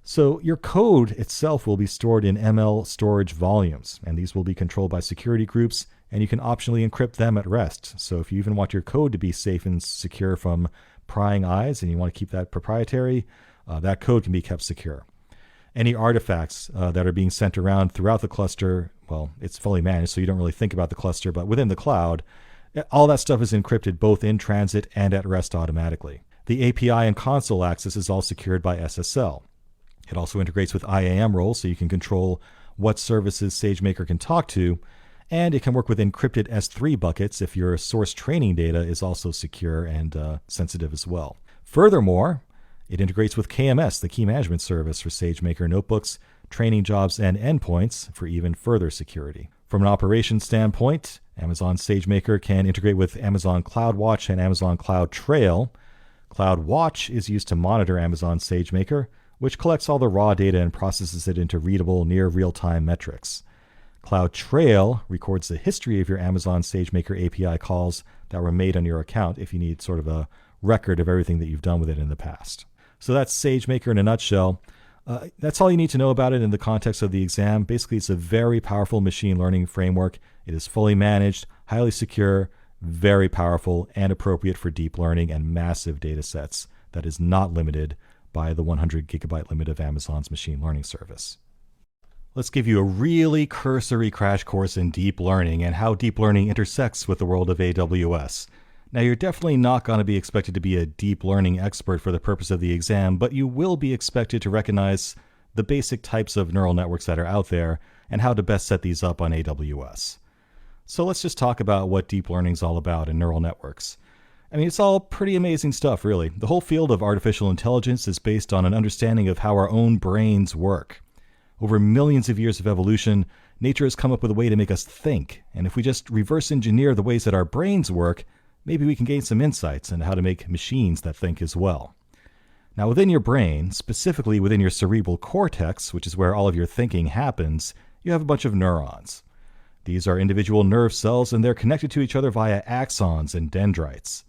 So your code itself will be stored in ML storage volumes, and these will be controlled by security groups, and you can optionally encrypt them at rest. So if you even want your code to be safe and secure from prying eyes, and you want to keep that proprietary, that code can be kept secure. Any artifacts that are being sent around throughout the cluster, well, it's fully managed, so you don't really think about the cluster, but within the cloud, all that stuff is encrypted both in transit and at rest automatically. The API and console access is all secured by SSL. It also integrates with IAM roles, so you can control what services SageMaker can talk to, and it can work with encrypted S3 buckets if your source training data is also secure and sensitive as well. Furthermore, it integrates with KMS, the key management service for SageMaker notebooks, training jobs, and endpoints for even further security. From an operations standpoint, Amazon SageMaker can integrate with Amazon CloudWatch and Amazon CloudTrail. CloudWatch is used to monitor Amazon SageMaker, which collects all the raw data and processes it into readable, near real-time metrics. CloudTrail records the history of your Amazon SageMaker API calls that were made on your account if you need sort of a record of everything that you've done with it in the past. So that's SageMaker in a nutshell. That's all you need to know about it in the context of the exam. Basically, it's a very powerful machine learning framework. It is fully managed, highly secure, very powerful, and appropriate for deep learning and massive data sets that is not limited by the 100 gigabyte limit of Amazon's machine learning service. Let's give you a really cursory crash course in deep learning and how deep learning intersects with the world of AWS. Now, you're definitely not going to be expected to be a deep learning expert for the purpose of the exam, but you will be expected to recognize the basic types of neural networks that are out there and how to best set these up on AWS. So let's just talk about what deep learning is all about in neural networks. I mean, it's all pretty amazing stuff, really. The whole field of artificial intelligence is based on an understanding of how our own brains work. Over millions of years of evolution, nature has come up with a way to make us think, and if we just reverse engineer the ways that our brains work, maybe we can gain some insights on how to make machines that think as well. Now, within your brain, specifically within your cerebral cortex, which is where all of your thinking happens, you have a bunch of neurons. These are individual nerve cells, and they're connected to each other via axons and dendrites.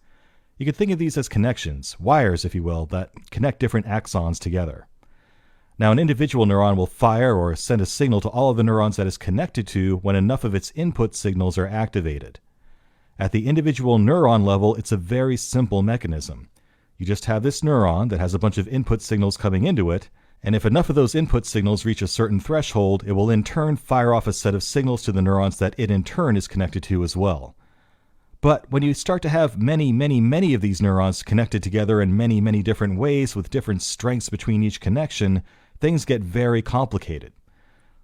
You can think of these as connections, wires, if you will, that connect different axons together. Now, an individual neuron will fire or send a signal to all of the neurons that it's connected to when enough of its input signals are activated. At the individual neuron level, it's a very simple mechanism. You just have this neuron that has a bunch of input signals coming into it, and if enough of those input signals reach a certain threshold, it will in turn fire off a set of signals to the neurons that it in turn is connected to as well. But when you start to have many of these neurons connected together in many different ways with different strengths between each connection, things get very complicated.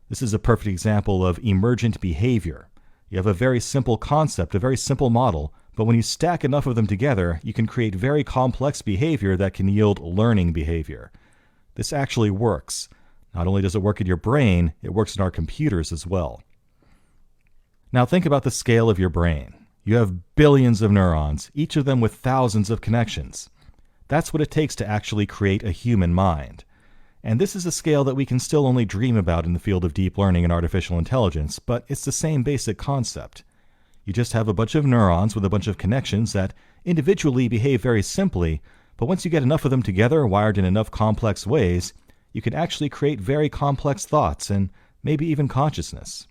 This is a perfect example of emergent behavior. You have a very simple concept, a very simple model, but when you stack enough of them together, you can create very complex behavior that can yield learning behavior. This actually works. Not only does it work in your brain, it works in our computers as well. Now think about the scale of your brain. You have billions of neurons, each of them with thousands of connections. That's what it takes to actually create a human mind. And this is a scale that we can still only dream about in the field of deep learning and artificial intelligence, but it's the same basic concept. You just have a bunch of neurons with a bunch of connections that individually behave very simply, but once you get enough of them together, wired in enough complex ways, you can actually create very complex thoughts and maybe even consciousness.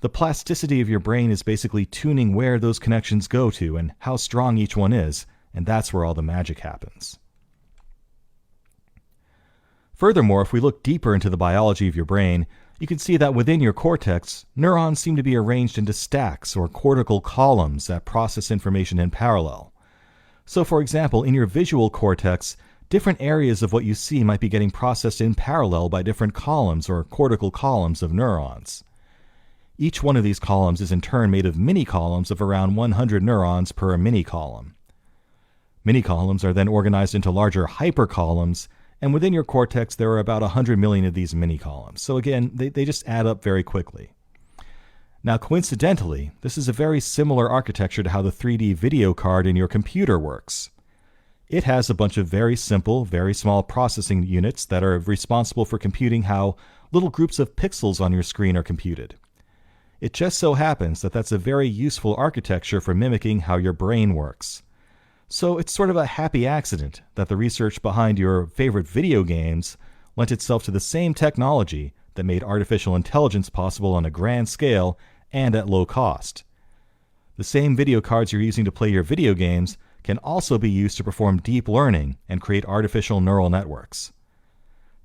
The plasticity of your brain is basically tuning where those connections go to and how strong each one is, and that's where all the magic happens. Furthermore, if we look deeper into the biology of your brain, You can see that within your cortex, neurons seem to be arranged into stacks or cortical columns that process information in parallel. So for example, in your visual cortex, different areas of what you see might be getting processed in parallel by different columns or cortical columns of neurons. Each one of these columns is in turn made of mini-columns of around 100 neurons per mini-column. Mini-columns are then organized into larger hypercolumns, and within your cortex there are about 100 million of these mini-columns. So again, they just add up very quickly. Now coincidentally, this is a very similar architecture to how the 3D video card in your computer works. It has a bunch of very simple, very small processing units that are responsible for computing how little groups of pixels on your screen are computed. It just so happens that that's a very useful architecture for mimicking how your brain works. So it's sort of a happy accident that the research behind your favorite video games lent itself to the same technology that made artificial intelligence possible on a grand scale and at low cost. The same video cards you're using to play your video games can also be used to perform deep learning and create artificial neural networks.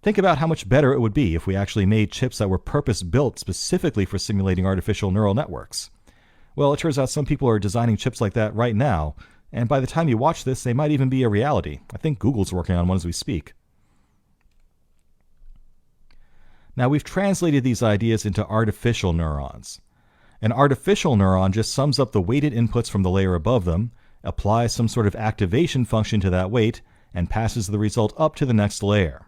Think about how much better it would be if we actually made chips that were purpose-built specifically for simulating artificial neural networks. Well, it turns out some people are designing chips like that right now, and by the time you watch this, they might even be a reality. I think Google's working on one as we speak. Now, we've translated these ideas into artificial neurons. An artificial neuron just sums up the weighted inputs from the layer above them, applies some sort of activation function to that weight, and passes the result up to the next layer.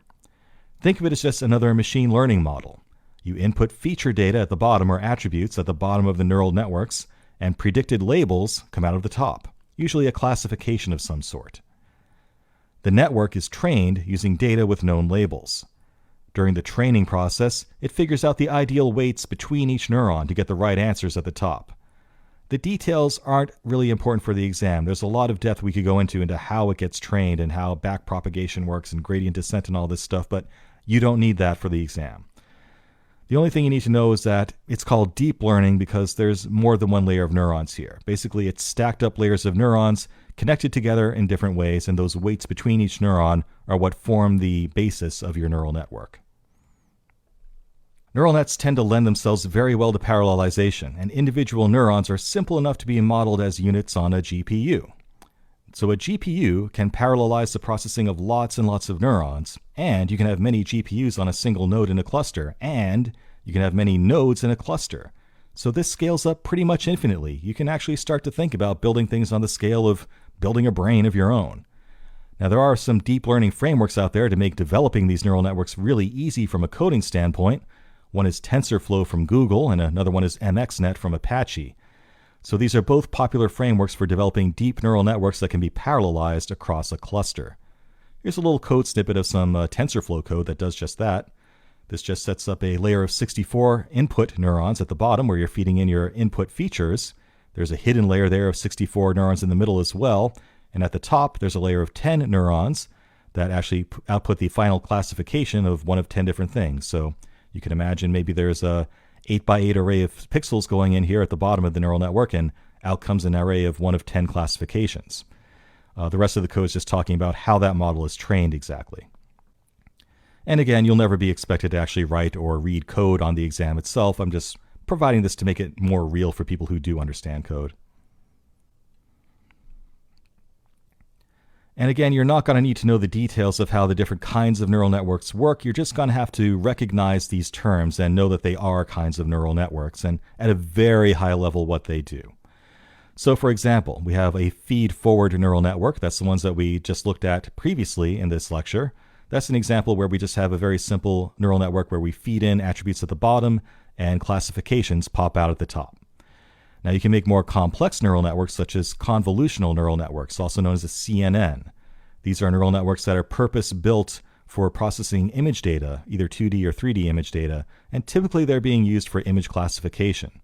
Think of it as just another machine learning model. You input feature data at the bottom or attributes at the bottom of the neural networks, and predicted labels come out of the top, usually a classification of some sort. The network is trained using data with known labels. During the training process, it figures out the ideal weights between each neuron to get the right answers at the top. The details aren't really important for the exam. There's a lot of depth we could go into how it gets trained and how backpropagation works and gradient descent and all this stuff, but you don't need that for the exam. The only thing you need to know is that it's called deep learning because there's more than one layer of neurons here. Basically, it's stacked up layers of neurons connected together in different ways, and those weights between each neuron are what form the basis of your neural network. Neural nets tend to lend themselves very well to parallelization, and individual neurons are simple enough to be modeled as units on a GPU. So a GPU can parallelize the processing of lots and lots of neurons, and you can have many GPUs on a single node in a cluster, and you can have many nodes in a cluster. So this scales up pretty much infinitely. You can actually start to think about building things on the scale of building a brain of your own. Now there are some deep learning frameworks out there to make developing these neural networks really easy from a coding standpoint. One is TensorFlow from Google, and another one is MXNet from Apache. So these are both popular frameworks for developing deep neural networks that can be parallelized across a cluster. Here's a little code snippet of some TensorFlow code that does just that. This just sets up a layer of 64 input neurons at the bottom where you're feeding in your input features. There's a hidden layer there of 64 neurons in the middle as well. And at the top, there's a layer of 10 neurons that actually output the final classification of one of 10 different things. So you can imagine maybe there's a 8x8 array of pixels going in here at the bottom of the neural network, and out comes an array of one of 10 classifications. The rest of the code is just talking about how that model is trained exactly. And again, you'll never be expected to actually write or read code on the exam itself. I'm just providing this to make it more real for people who do understand code. And again, you're not going to need to know the details of how the different kinds of neural networks work. You're just going to have to recognize these terms and know that they are kinds of neural networks and at a very high level what they do. So for example, we have a feed-forward neural network. That's the ones that we just looked at previously in this lecture. That's an example where we just have a very simple neural network where we feed in attributes at the bottom and classifications pop out at the top. Now you can make more complex neural networks such as convolutional neural networks, also known as a CNN. These are neural networks that are purpose-built for processing image data, either 2D or 3D image data, and typically they're being used for image classification.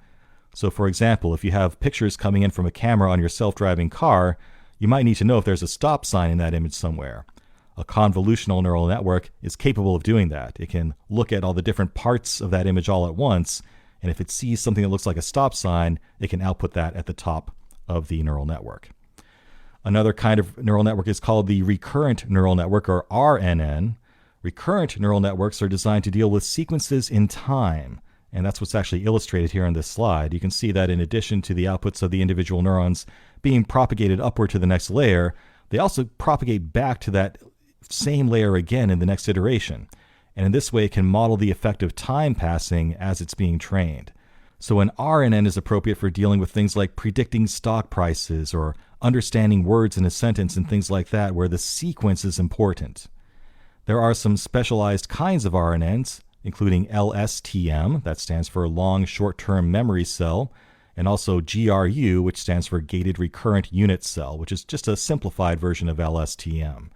So for example, if you have pictures coming in from a camera on your self-driving car, you might need to know if there's a stop sign in that image somewhere. A convolutional neural network is capable of doing that. It can look at all the different parts of that image all at once, and if it sees something that looks like a stop sign, it can output that at the top of the neural network. Another kind of neural network is called the recurrent neural network, or RNN. Recurrent neural networks are designed to deal with sequences in time. And that's what's actually illustrated here on this slide. You can see that in addition to the outputs of the individual neurons being propagated upward to the next layer, they also propagate back to that same layer again in the next iteration. And in this way, it can model the effect of time passing as it's being trained. So an RNN is appropriate for dealing with things like predicting stock prices or understanding words in a sentence and things like that, where the sequence is important. There are some specialized kinds of RNNs, including LSTM, that stands for Long Short-Term Memory Cell, and also GRU, which stands for Gated Recurrent Unit Cell, which is just a simplified version of LSTM.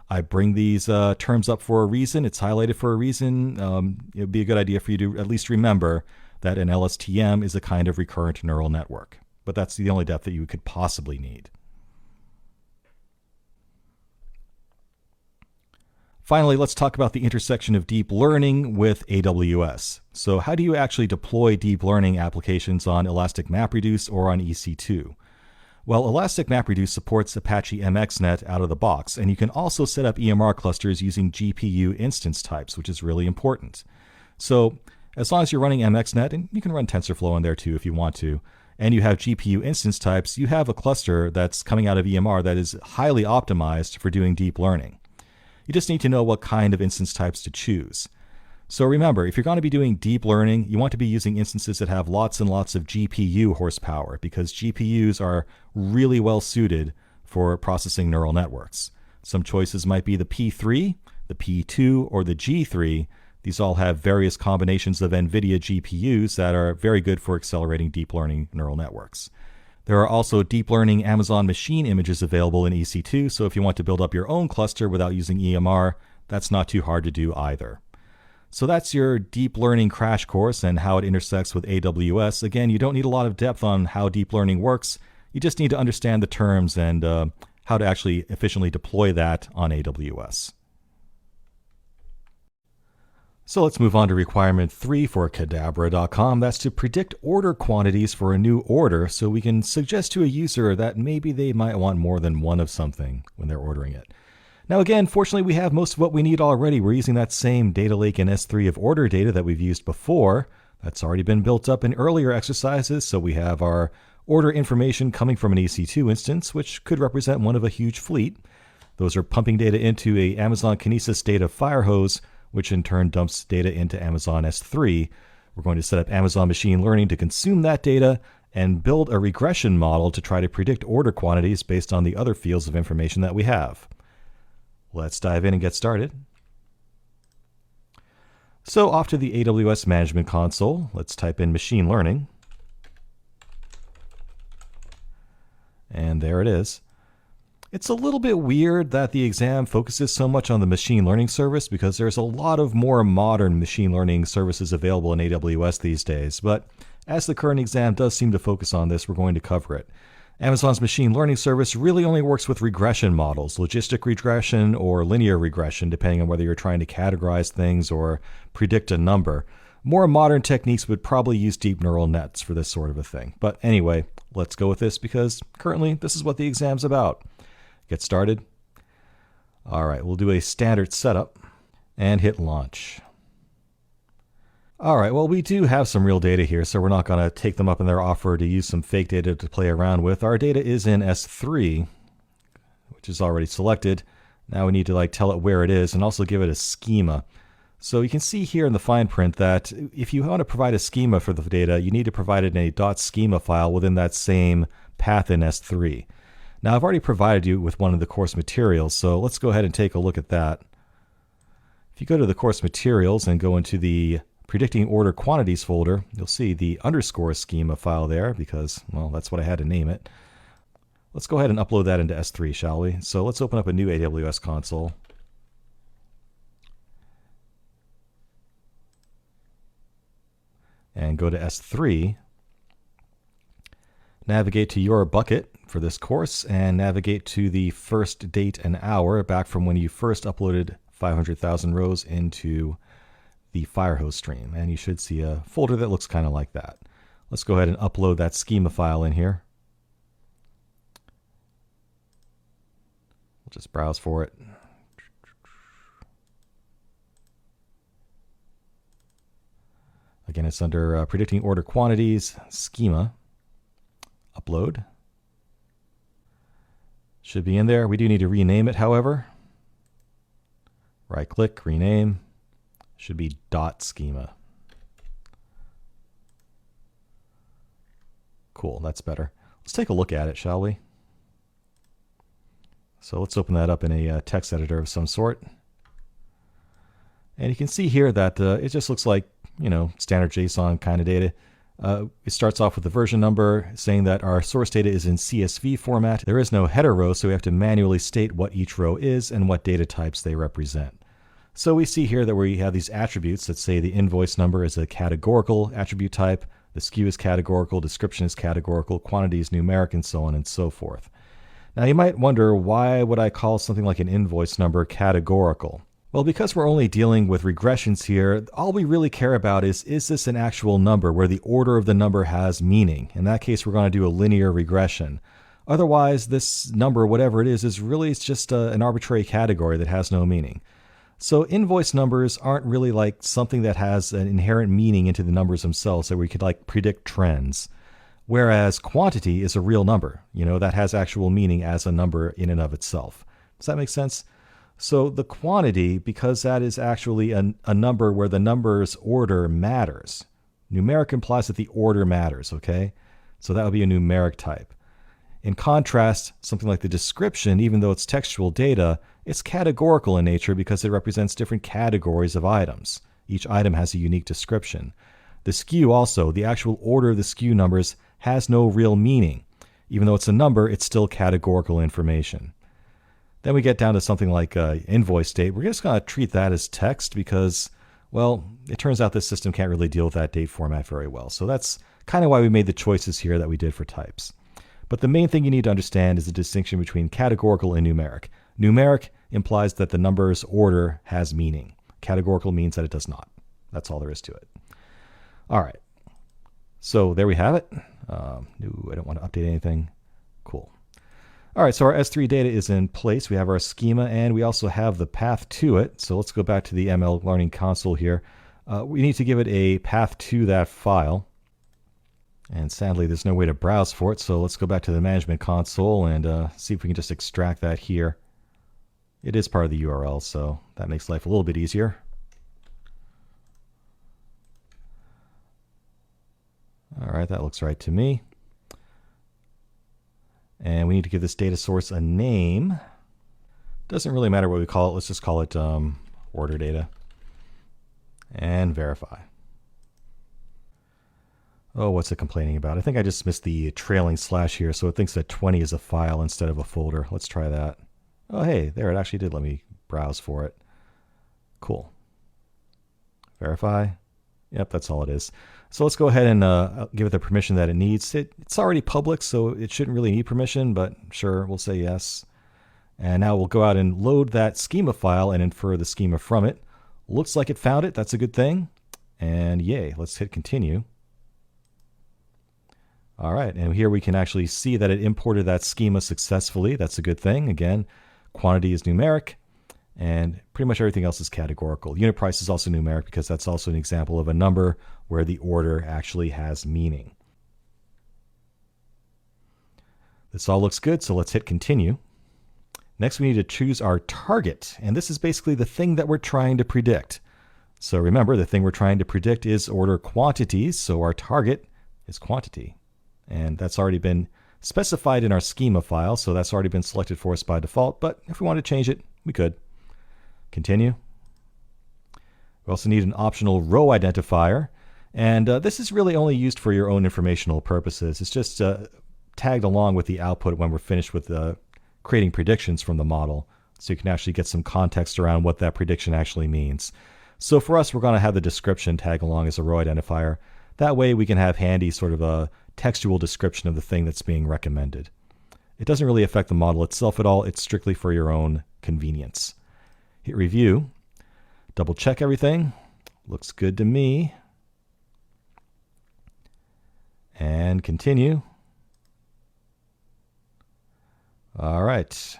I bring these terms up for a reason. It's highlighted for a reason. It would be a good idea for you to at least remember that an LSTM is a kind of recurrent neural network. But that's the only depth that you could possibly need. Finally, let's talk about the intersection of deep learning with AWS. So how do you actually deploy deep learning applications on Elastic MapReduce or on EC2? Well, Elastic MapReduce supports Apache MXNet out of the box, and you can also set up EMR clusters using GPU instance types, which is really important. So as long as you're running MXNet, and you can run TensorFlow in there too if you want to, and you have GPU instance types, you have a cluster that's coming out of EMR that is highly optimized for doing deep learning. You just need to know what kind of instance types to choose. So remember, if you're going to be doing deep learning, you want to be using instances that have lots and lots of GPU horsepower, because GPUs are really well suited for processing neural networks. Some choices might be the P3, the P2, or the G3. These all have various combinations of NVIDIA GPUs that are very good for accelerating deep learning neural networks. There are also deep learning Amazon machine images available in EC2, so if you want to build up your own cluster without using EMR, that's not too hard to do either. So that's your deep learning crash course and how it intersects with AWS. Again, you don't need a lot of depth on how deep learning works. You just need to understand the terms and how to actually efficiently deploy that on AWS. So let's move on to requirement 3 for Cadabra.com. That's to predict order quantities for a new order, so we can suggest to a user that maybe they might want more than one of something when they're ordering it. Now again, fortunately we have most of what we need already. We're using that same data lake in S3 of order data that we've used before. That's already been built up in earlier exercises, so we have our order information coming from an EC2 instance, which could represent one of a huge fleet. Those are pumping data into a Amazon Kinesis data firehose, which in turn dumps data into Amazon S3. We're going to set up Amazon machine learning to consume that data and build a regression model to try to predict order quantities based on the other fields of information that we have. Let's dive in and get started. So off to the AWS Management Console, let's type in machine learning. And there it is. It's a little bit weird that the exam focuses so much on the machine learning service, because there's a lot of more modern machine learning services available in AWS these days. But as the current exam does seem to focus on this, we're going to cover it. Amazon's machine learning service really only works with regression models, logistic regression or linear regression, depending on whether you're trying to categorize things or predict a number. More modern techniques would probably use deep neural nets for this sort of a thing. But anyway, let's go with this because currently this is what the exam's about. Get started. All right, we'll do a standard setup and hit launch. All right, well, we do have some real data here, so we're not going to take them up in their offer to use some fake data to play around with. Our data is in S3, which is already selected. Now we need to tell it where it is and also give it a schema. So you can see here in the fine print that if you want to provide a schema for the data, you need to provide it in a .schema file within that same path in S3. Now I've already provided you with one of the course materials, so let's go ahead and take a look at that. If you go to the course materials and go into the predicting order quantities folder, you'll see the underscore schema file there because, well, that's what I had to name it. Let's go ahead and upload that into S3, shall we? So let's open up a new AWS console. And go to S3. Navigate to your bucket for this course and navigate to the first date and hour back from when you first uploaded 500,000 rows into the Firehose stream. And you should see a folder that looks kind of like that. Let's go ahead and upload that schema file in here. We'll just browse for it. and it's under predicting order quantities, schema. Upload. Should be in there. We do need to rename it, however. Right click, rename. Should be .schema. Cool, that's better. Let's take a look at it, shall we? So let's open that up in a text editor of some sort. And you can see here that it just looks like, standard JSON kind of data. It starts off with the version number saying that our source data is in CSV format. There is no header row, so we have to manually state what each row is and what data types they represent. So we see here that we have these attributes that say the invoice number is a categorical attribute type, the SKU is categorical, description is categorical, quantity is numeric, and so on and so forth. Now you might wonder, why would I call something like an invoice number categorical? Well, because we're only dealing with regressions here, all we really care about is this an actual number where the order of the number has meaning? In that case, we're going to do a linear regression. Otherwise, this number, whatever it is really just an arbitrary category that has no meaning. So invoice numbers aren't really like something that has an inherent meaning into the numbers themselves that we could like predict trends. Whereas quantity is a real number, that has actual meaning as a number in and of itself. Does that make sense? So the quantity, because that is actually a number where the number's order matters. Numeric implies that the order matters, okay? So that would be a numeric type. In contrast, something like the description, even though it's textual data, it's categorical in nature because it represents different categories of items. Each item has a unique description. The SKU also, the actual order of the SKU numbers, has no real meaning. Even though it's a number, it's still categorical information. Then we get down to something like invoice date. We're just going to treat that as text because, well, it turns out this system can't really deal with that date format very well. So that's kind of why we made the choices here that we did for types. But the main thing you need to understand is the distinction between categorical and numeric. Numeric implies that the number's order has meaning. Categorical means that it does not. That's all there is to it. All right. So there we have it. No, I don't want to update anything. Cool. All right, so our S3 data is in place. We have our schema, and we also have the path to it. So let's go back to the ML Learning Console here. We need to give it a path to that file. And sadly, there's no way to browse for it. So let's go back to the Management Console and see if we can just extract that here. It is part of the URL, so that makes life a little bit easier. All right, that looks right to me. And we need to give this data source a name. Doesn't really matter what we call it. Let's just call it order data. And verify. Oh, what's it complaining about? I think I just missed the trailing slash here, so it thinks that 20 is a file instead of a folder. Let's try that. Oh, hey, there, it actually did let me browse for it. Cool. Verify. Yep, that's all it is. So let's go ahead and give it the permission that it needs. It's already public, so it shouldn't really need permission, but sure, we'll say yes. And now we'll go out and load that schema file and infer the schema from it. Looks like it found it. That's a good thing. And yay, let's hit continue. All right, and here we can actually see that it imported that schema successfully. That's a good thing. Again, quantity is numeric, and pretty much everything else is categorical. Unit price is also numeric because that's also an example of a number where the order actually has meaning. This all looks good, so let's hit continue. Next, we need to choose our target, and this is basically the thing that we're trying to predict. So remember, the thing we're trying to predict is order quantities, so our target is quantity. And that's already been specified in our schema file, so that's already been selected for us by default, but if we want to change it, we could. Continue. We also need an optional row identifier, and this is really only used for your own informational purposes. It's just tagged along with the output when we're finished with creating predictions from the model, so you can actually get some context around what that prediction actually means. So for us, we're going to have the description tag along as a row identifier. That way we can have handy sort of a textual description of the thing that's being recommended. It doesn't really affect the model itself at all. It's strictly for your own convenience. Hit review. Double check everything. Looks good to me. And continue. All right.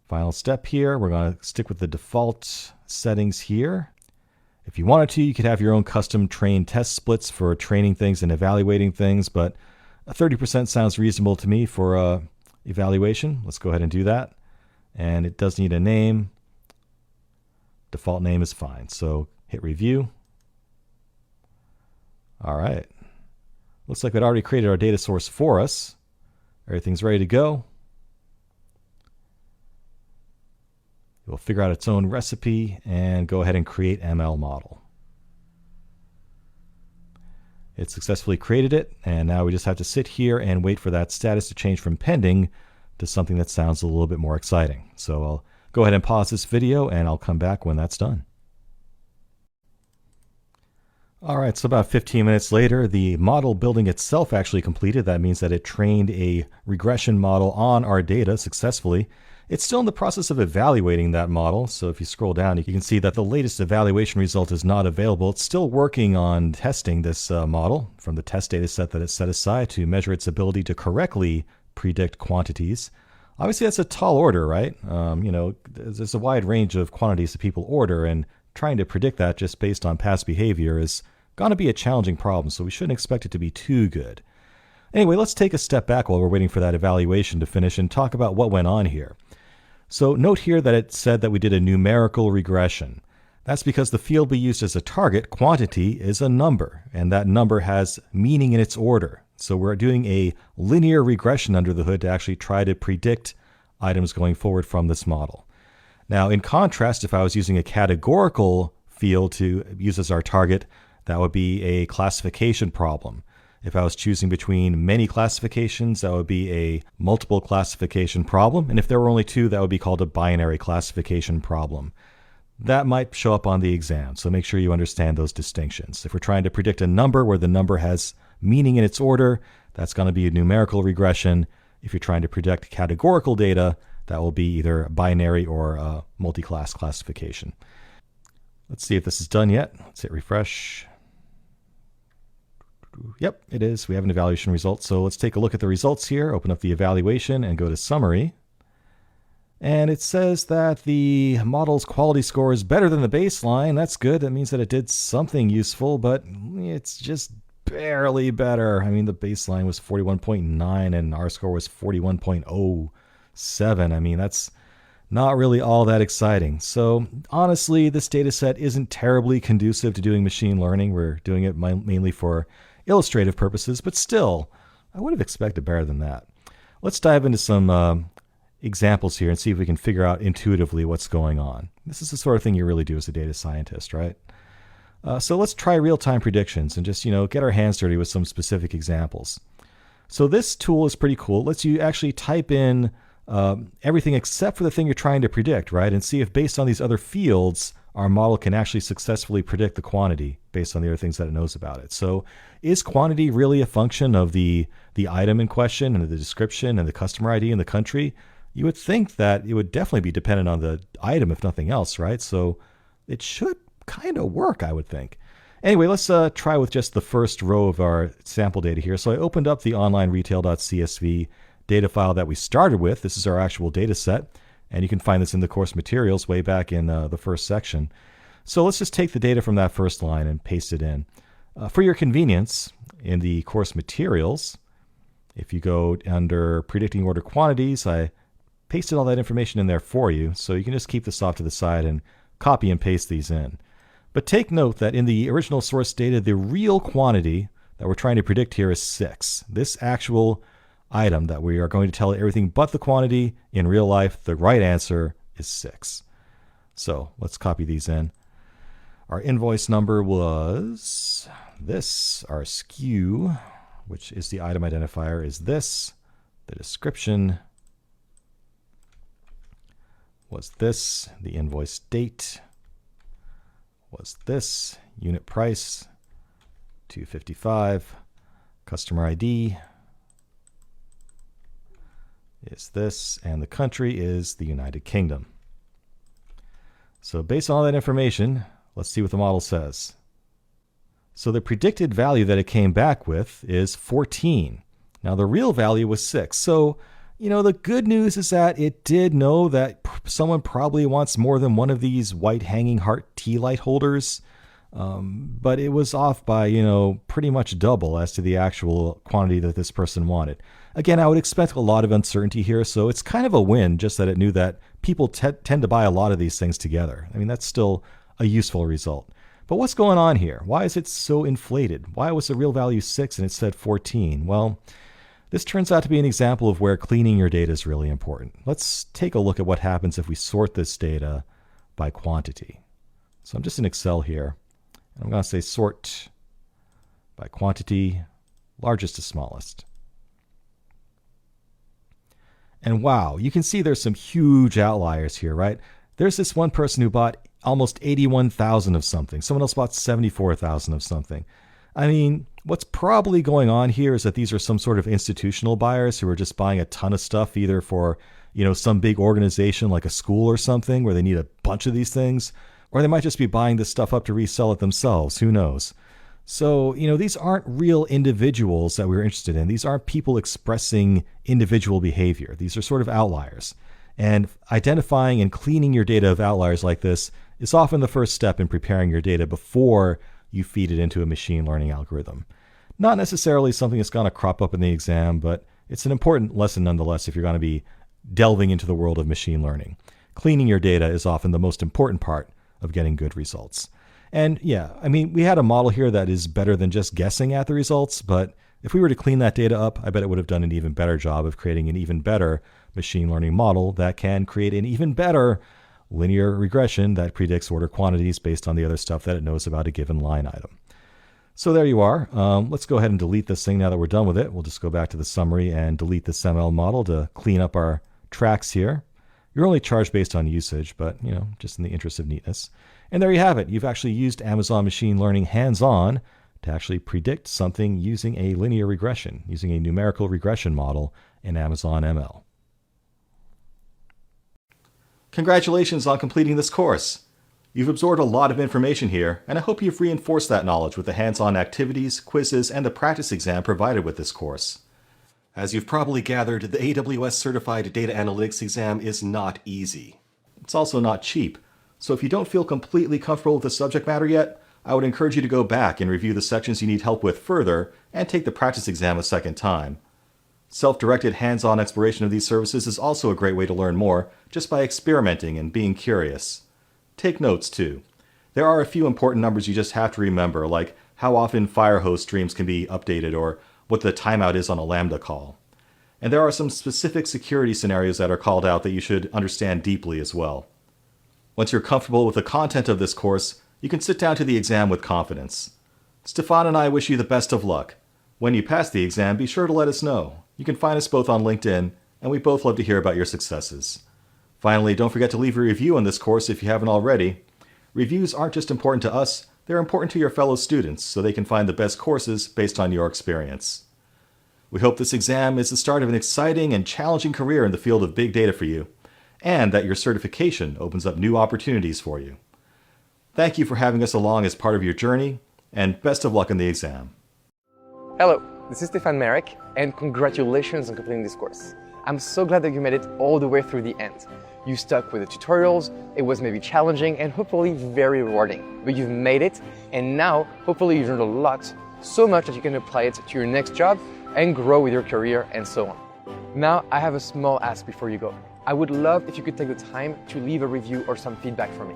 Final step here. We're going to stick with the default settings here. If you wanted to, you could have your own custom trained test splits for training things and evaluating things, but 30% sounds reasonable to me for evaluation. Let's go ahead and do that. And it does need a name. Default name is fine. So hit review. All right. Looks like it already created our data source for us. Everything's ready to go. It will figure out its own recipe and go ahead and create ML model. It successfully created it, and now we just have to sit here and wait for that status to change from pending to something that sounds a little bit more exciting. So I'll go ahead and pause this video, and I'll come back when that's done. All right, so about 15 minutes later, the model building itself actually completed. That means that it trained a regression model on our data successfully. It's still in the process of evaluating that model. So if you scroll down, you can see that the latest evaluation result is not available. It's still working on testing this model from the test data set that it set aside to measure its ability to correctly predict quantities. Obviously, that's a tall order, right? There's a wide range of quantities that people order, and trying to predict that just based on past behavior is going to be a challenging problem, so we shouldn't expect it to be too good. Anyway, let's take a step back while we're waiting for that evaluation to finish and talk about what went on here. So note here that it said that we did a numerical regression. That's because the field we used as a target, quantity, is a number, and that number has meaning in its order. So we're doing a linear regression under the hood to actually try to predict items going forward from this model. Now, in contrast, if I was using a categorical field to use as our target, that would be a classification problem. If I was choosing between many classifications, that would be a multiple classification problem. And if there were only two, that would be called a binary classification problem. That might show up on the exam, so make sure you understand those distinctions. If we're trying to predict a number where the number has meaning in its order, that's going to be a numerical regression. If you're trying to predict categorical data, that will be either binary or multi-class classification. Let's see if this is done yet. Let's hit refresh. Yep, it is. We have an evaluation result. So let's take a look at the results here. Open up the evaluation and go to summary. And it says that the model's quality score is better than the baseline. That's good. That means that it did something useful, but it's just barely better. I mean, the baseline was 41.9 and our score was 41.07. I mean, that's not really all that exciting. So honestly, this data set isn't terribly conducive to doing machine learning. We're doing it mainly for illustrative purposes, but still, I would have expected better than that. Let's dive into some examples here and see if we can figure out intuitively what's going on. This is the sort of thing you really do as a data scientist, right? So let's try real-time predictions and just, get our hands dirty with some specific examples. So this tool is pretty cool. It lets you actually type in everything except for the thing you're trying to predict, right? And see if based on these other fields, our model can actually successfully predict the quantity based on the other things that it knows about it. So is quantity really a function of the item in question and the description and the customer ID and the country? You would think that it would definitely be dependent on the item, if nothing else, right? So it should kind of work, I would think. Anyway, let's try with just the first row of our sample data here. So I opened up the online retail.csv data file that we started with. This is our actual data set. And you can find this in the course materials way back in the first section. So let's just take the data from that first line and paste it in. For your convenience, in the course materials, if you go under predicting order quantities, I pasted all that information in there for you. So you can just keep this off to the side and copy and paste these in. But take note that in the original source data, the real quantity that we're trying to predict here is 6. This actual item that we are going to tell everything but the quantity in real life, the right answer is 6. So let's copy these in. Our invoice number was this. Our SKU, which is the item identifier, is this. The description was this. The invoice date was this. Unit price, $255. Customer ID is this, and the country is the United Kingdom. So based on all that information, let's see what the model says. So the predicted value that it came back with is 14. Now the real value was 6. So, the good news is that it did know that someone probably wants more than one of these white hanging heart tea light holders. but it was off by, pretty much double as to the actual quantity that this person wanted. Again, I would expect a lot of uncertainty here, so it's kind of a win just that it knew that people tend to buy a lot of these things together. I mean, that's still a useful result. But what's going on here? Why is it so inflated? Why was the real value 6 and it said 14? Well, this turns out to be an example of where cleaning your data is really important. Let's take a look at what happens if we sort this data by quantity. So I'm just in Excel here. And I'm going to say sort by quantity, largest to smallest. And wow, you can see there's some huge outliers here, right? There's this one person who bought almost 81,000 of something. Someone else bought 74,000 of something. I mean, what's probably going on here is that these are some sort of institutional buyers who are just buying a ton of stuff, either for, some big organization like a school or something where they need a bunch of these things, or they might just be buying this stuff up to resell it themselves. Who knows? So, these aren't real individuals that we're interested in. These aren't people expressing individual behavior. These are sort of outliers. And identifying and cleaning your data of outliers like this is often the first step in preparing your data before you feed it into a machine learning algorithm. Not necessarily something that's going to crop up in the exam, but it's an important lesson nonetheless if you're going to be delving into the world of machine learning. Cleaning your data is often the most important part of getting good results. And yeah, I mean, we had a model here that is better than just guessing at the results, but if we were to clean that data up, I bet it would have done an even better job of creating an even better machine learning model that can create an even better linear regression that predicts order quantities based on the other stuff that it knows about a given line item. So there you are. Let's go ahead and delete this thing now that we're done with it. We'll just go back to the summary and delete this ML model to clean up our tracks here. You're only charged based on usage, but just in the interest of neatness. And there you have it. You've actually used Amazon Machine Learning hands-on to actually predict something using a linear regression, using a numerical regression model in Amazon ML. Congratulations on completing this course. You've absorbed a lot of information here, and I hope you've reinforced that knowledge with the hands-on activities, quizzes, and the practice exam provided with this course. As you've probably gathered, the AWS Certified Data Analytics exam is not easy. It's also not cheap, so if you don't feel completely comfortable with the subject matter yet, I would encourage you to go back and review the sections you need help with further and take the practice exam a second time. Self-directed hands-on exploration of these services is also a great way to learn more just by experimenting and being curious. Take notes too. There are a few important numbers you just have to remember, like how often Firehose streams can be updated or what the timeout is on a Lambda call. And there are some specific security scenarios that are called out that you should understand deeply as well. Once you're comfortable with the content of this course, you can sit down to the exam with confidence. Stefan and I wish you the best of luck. When you pass the exam, be sure to let us know. You can find us both on LinkedIn, and we both love to hear about your successes. Finally, don't forget to leave a review on this course if you haven't already. Reviews aren't just important to us, they're important to your fellow students so they can find the best courses based on your experience. We hope this exam is the start of an exciting and challenging career in the field of big data for you, and that your certification opens up new opportunities for you. Thank you for having us along as part of your journey, and best of luck in the exam. Hello, this is Stefan Merrick, and congratulations on completing this course. I'm so glad that you made it all the way through the end. You stuck with the tutorials, it was maybe challenging and hopefully very rewarding, but you've made it, and now hopefully you've learned a lot, so much that you can apply it to your next job and grow with your career and so on. Now, I have a small ask before you go. I would love if you could take the time to leave a review or some feedback for me.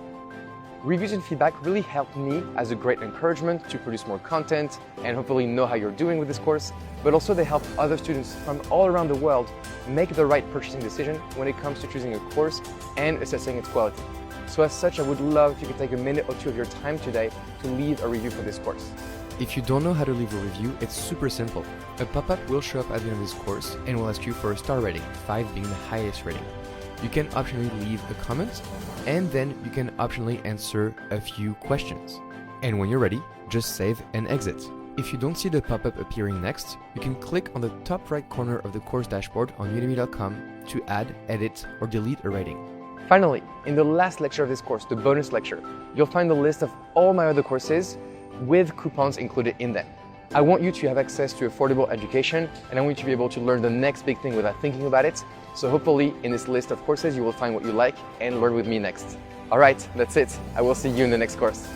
Reviews and feedback really help me as a great encouragement to produce more content and hopefully know how you're doing with this course, but also they help other students from all around the world make the right purchasing decision when it comes to choosing a course and assessing its quality. So as such, I would love if you could take a minute or two of your time today to leave a review for this course. If you don't know how to leave a review, it's super simple. A pop-up will show up at the end of this course and will ask you for a star rating, 5 being the highest rating. You can optionally leave a comment, and then you can optionally answer a few questions. And when you're ready, just save and exit. If you don't see the pop-up appearing next, you can click on the top right corner of the course dashboard on udemy.com to add, edit, or delete a rating. Finally, in the last lecture of this course, the bonus lecture, you'll find the list of all my other courses with coupons included in them. I want you to have access to affordable education, and I want you to be able to learn the next big thing without thinking about it. So hopefully in this list of courses, you will find what you like and learn with me next. All right, that's it. I will see you in the next course.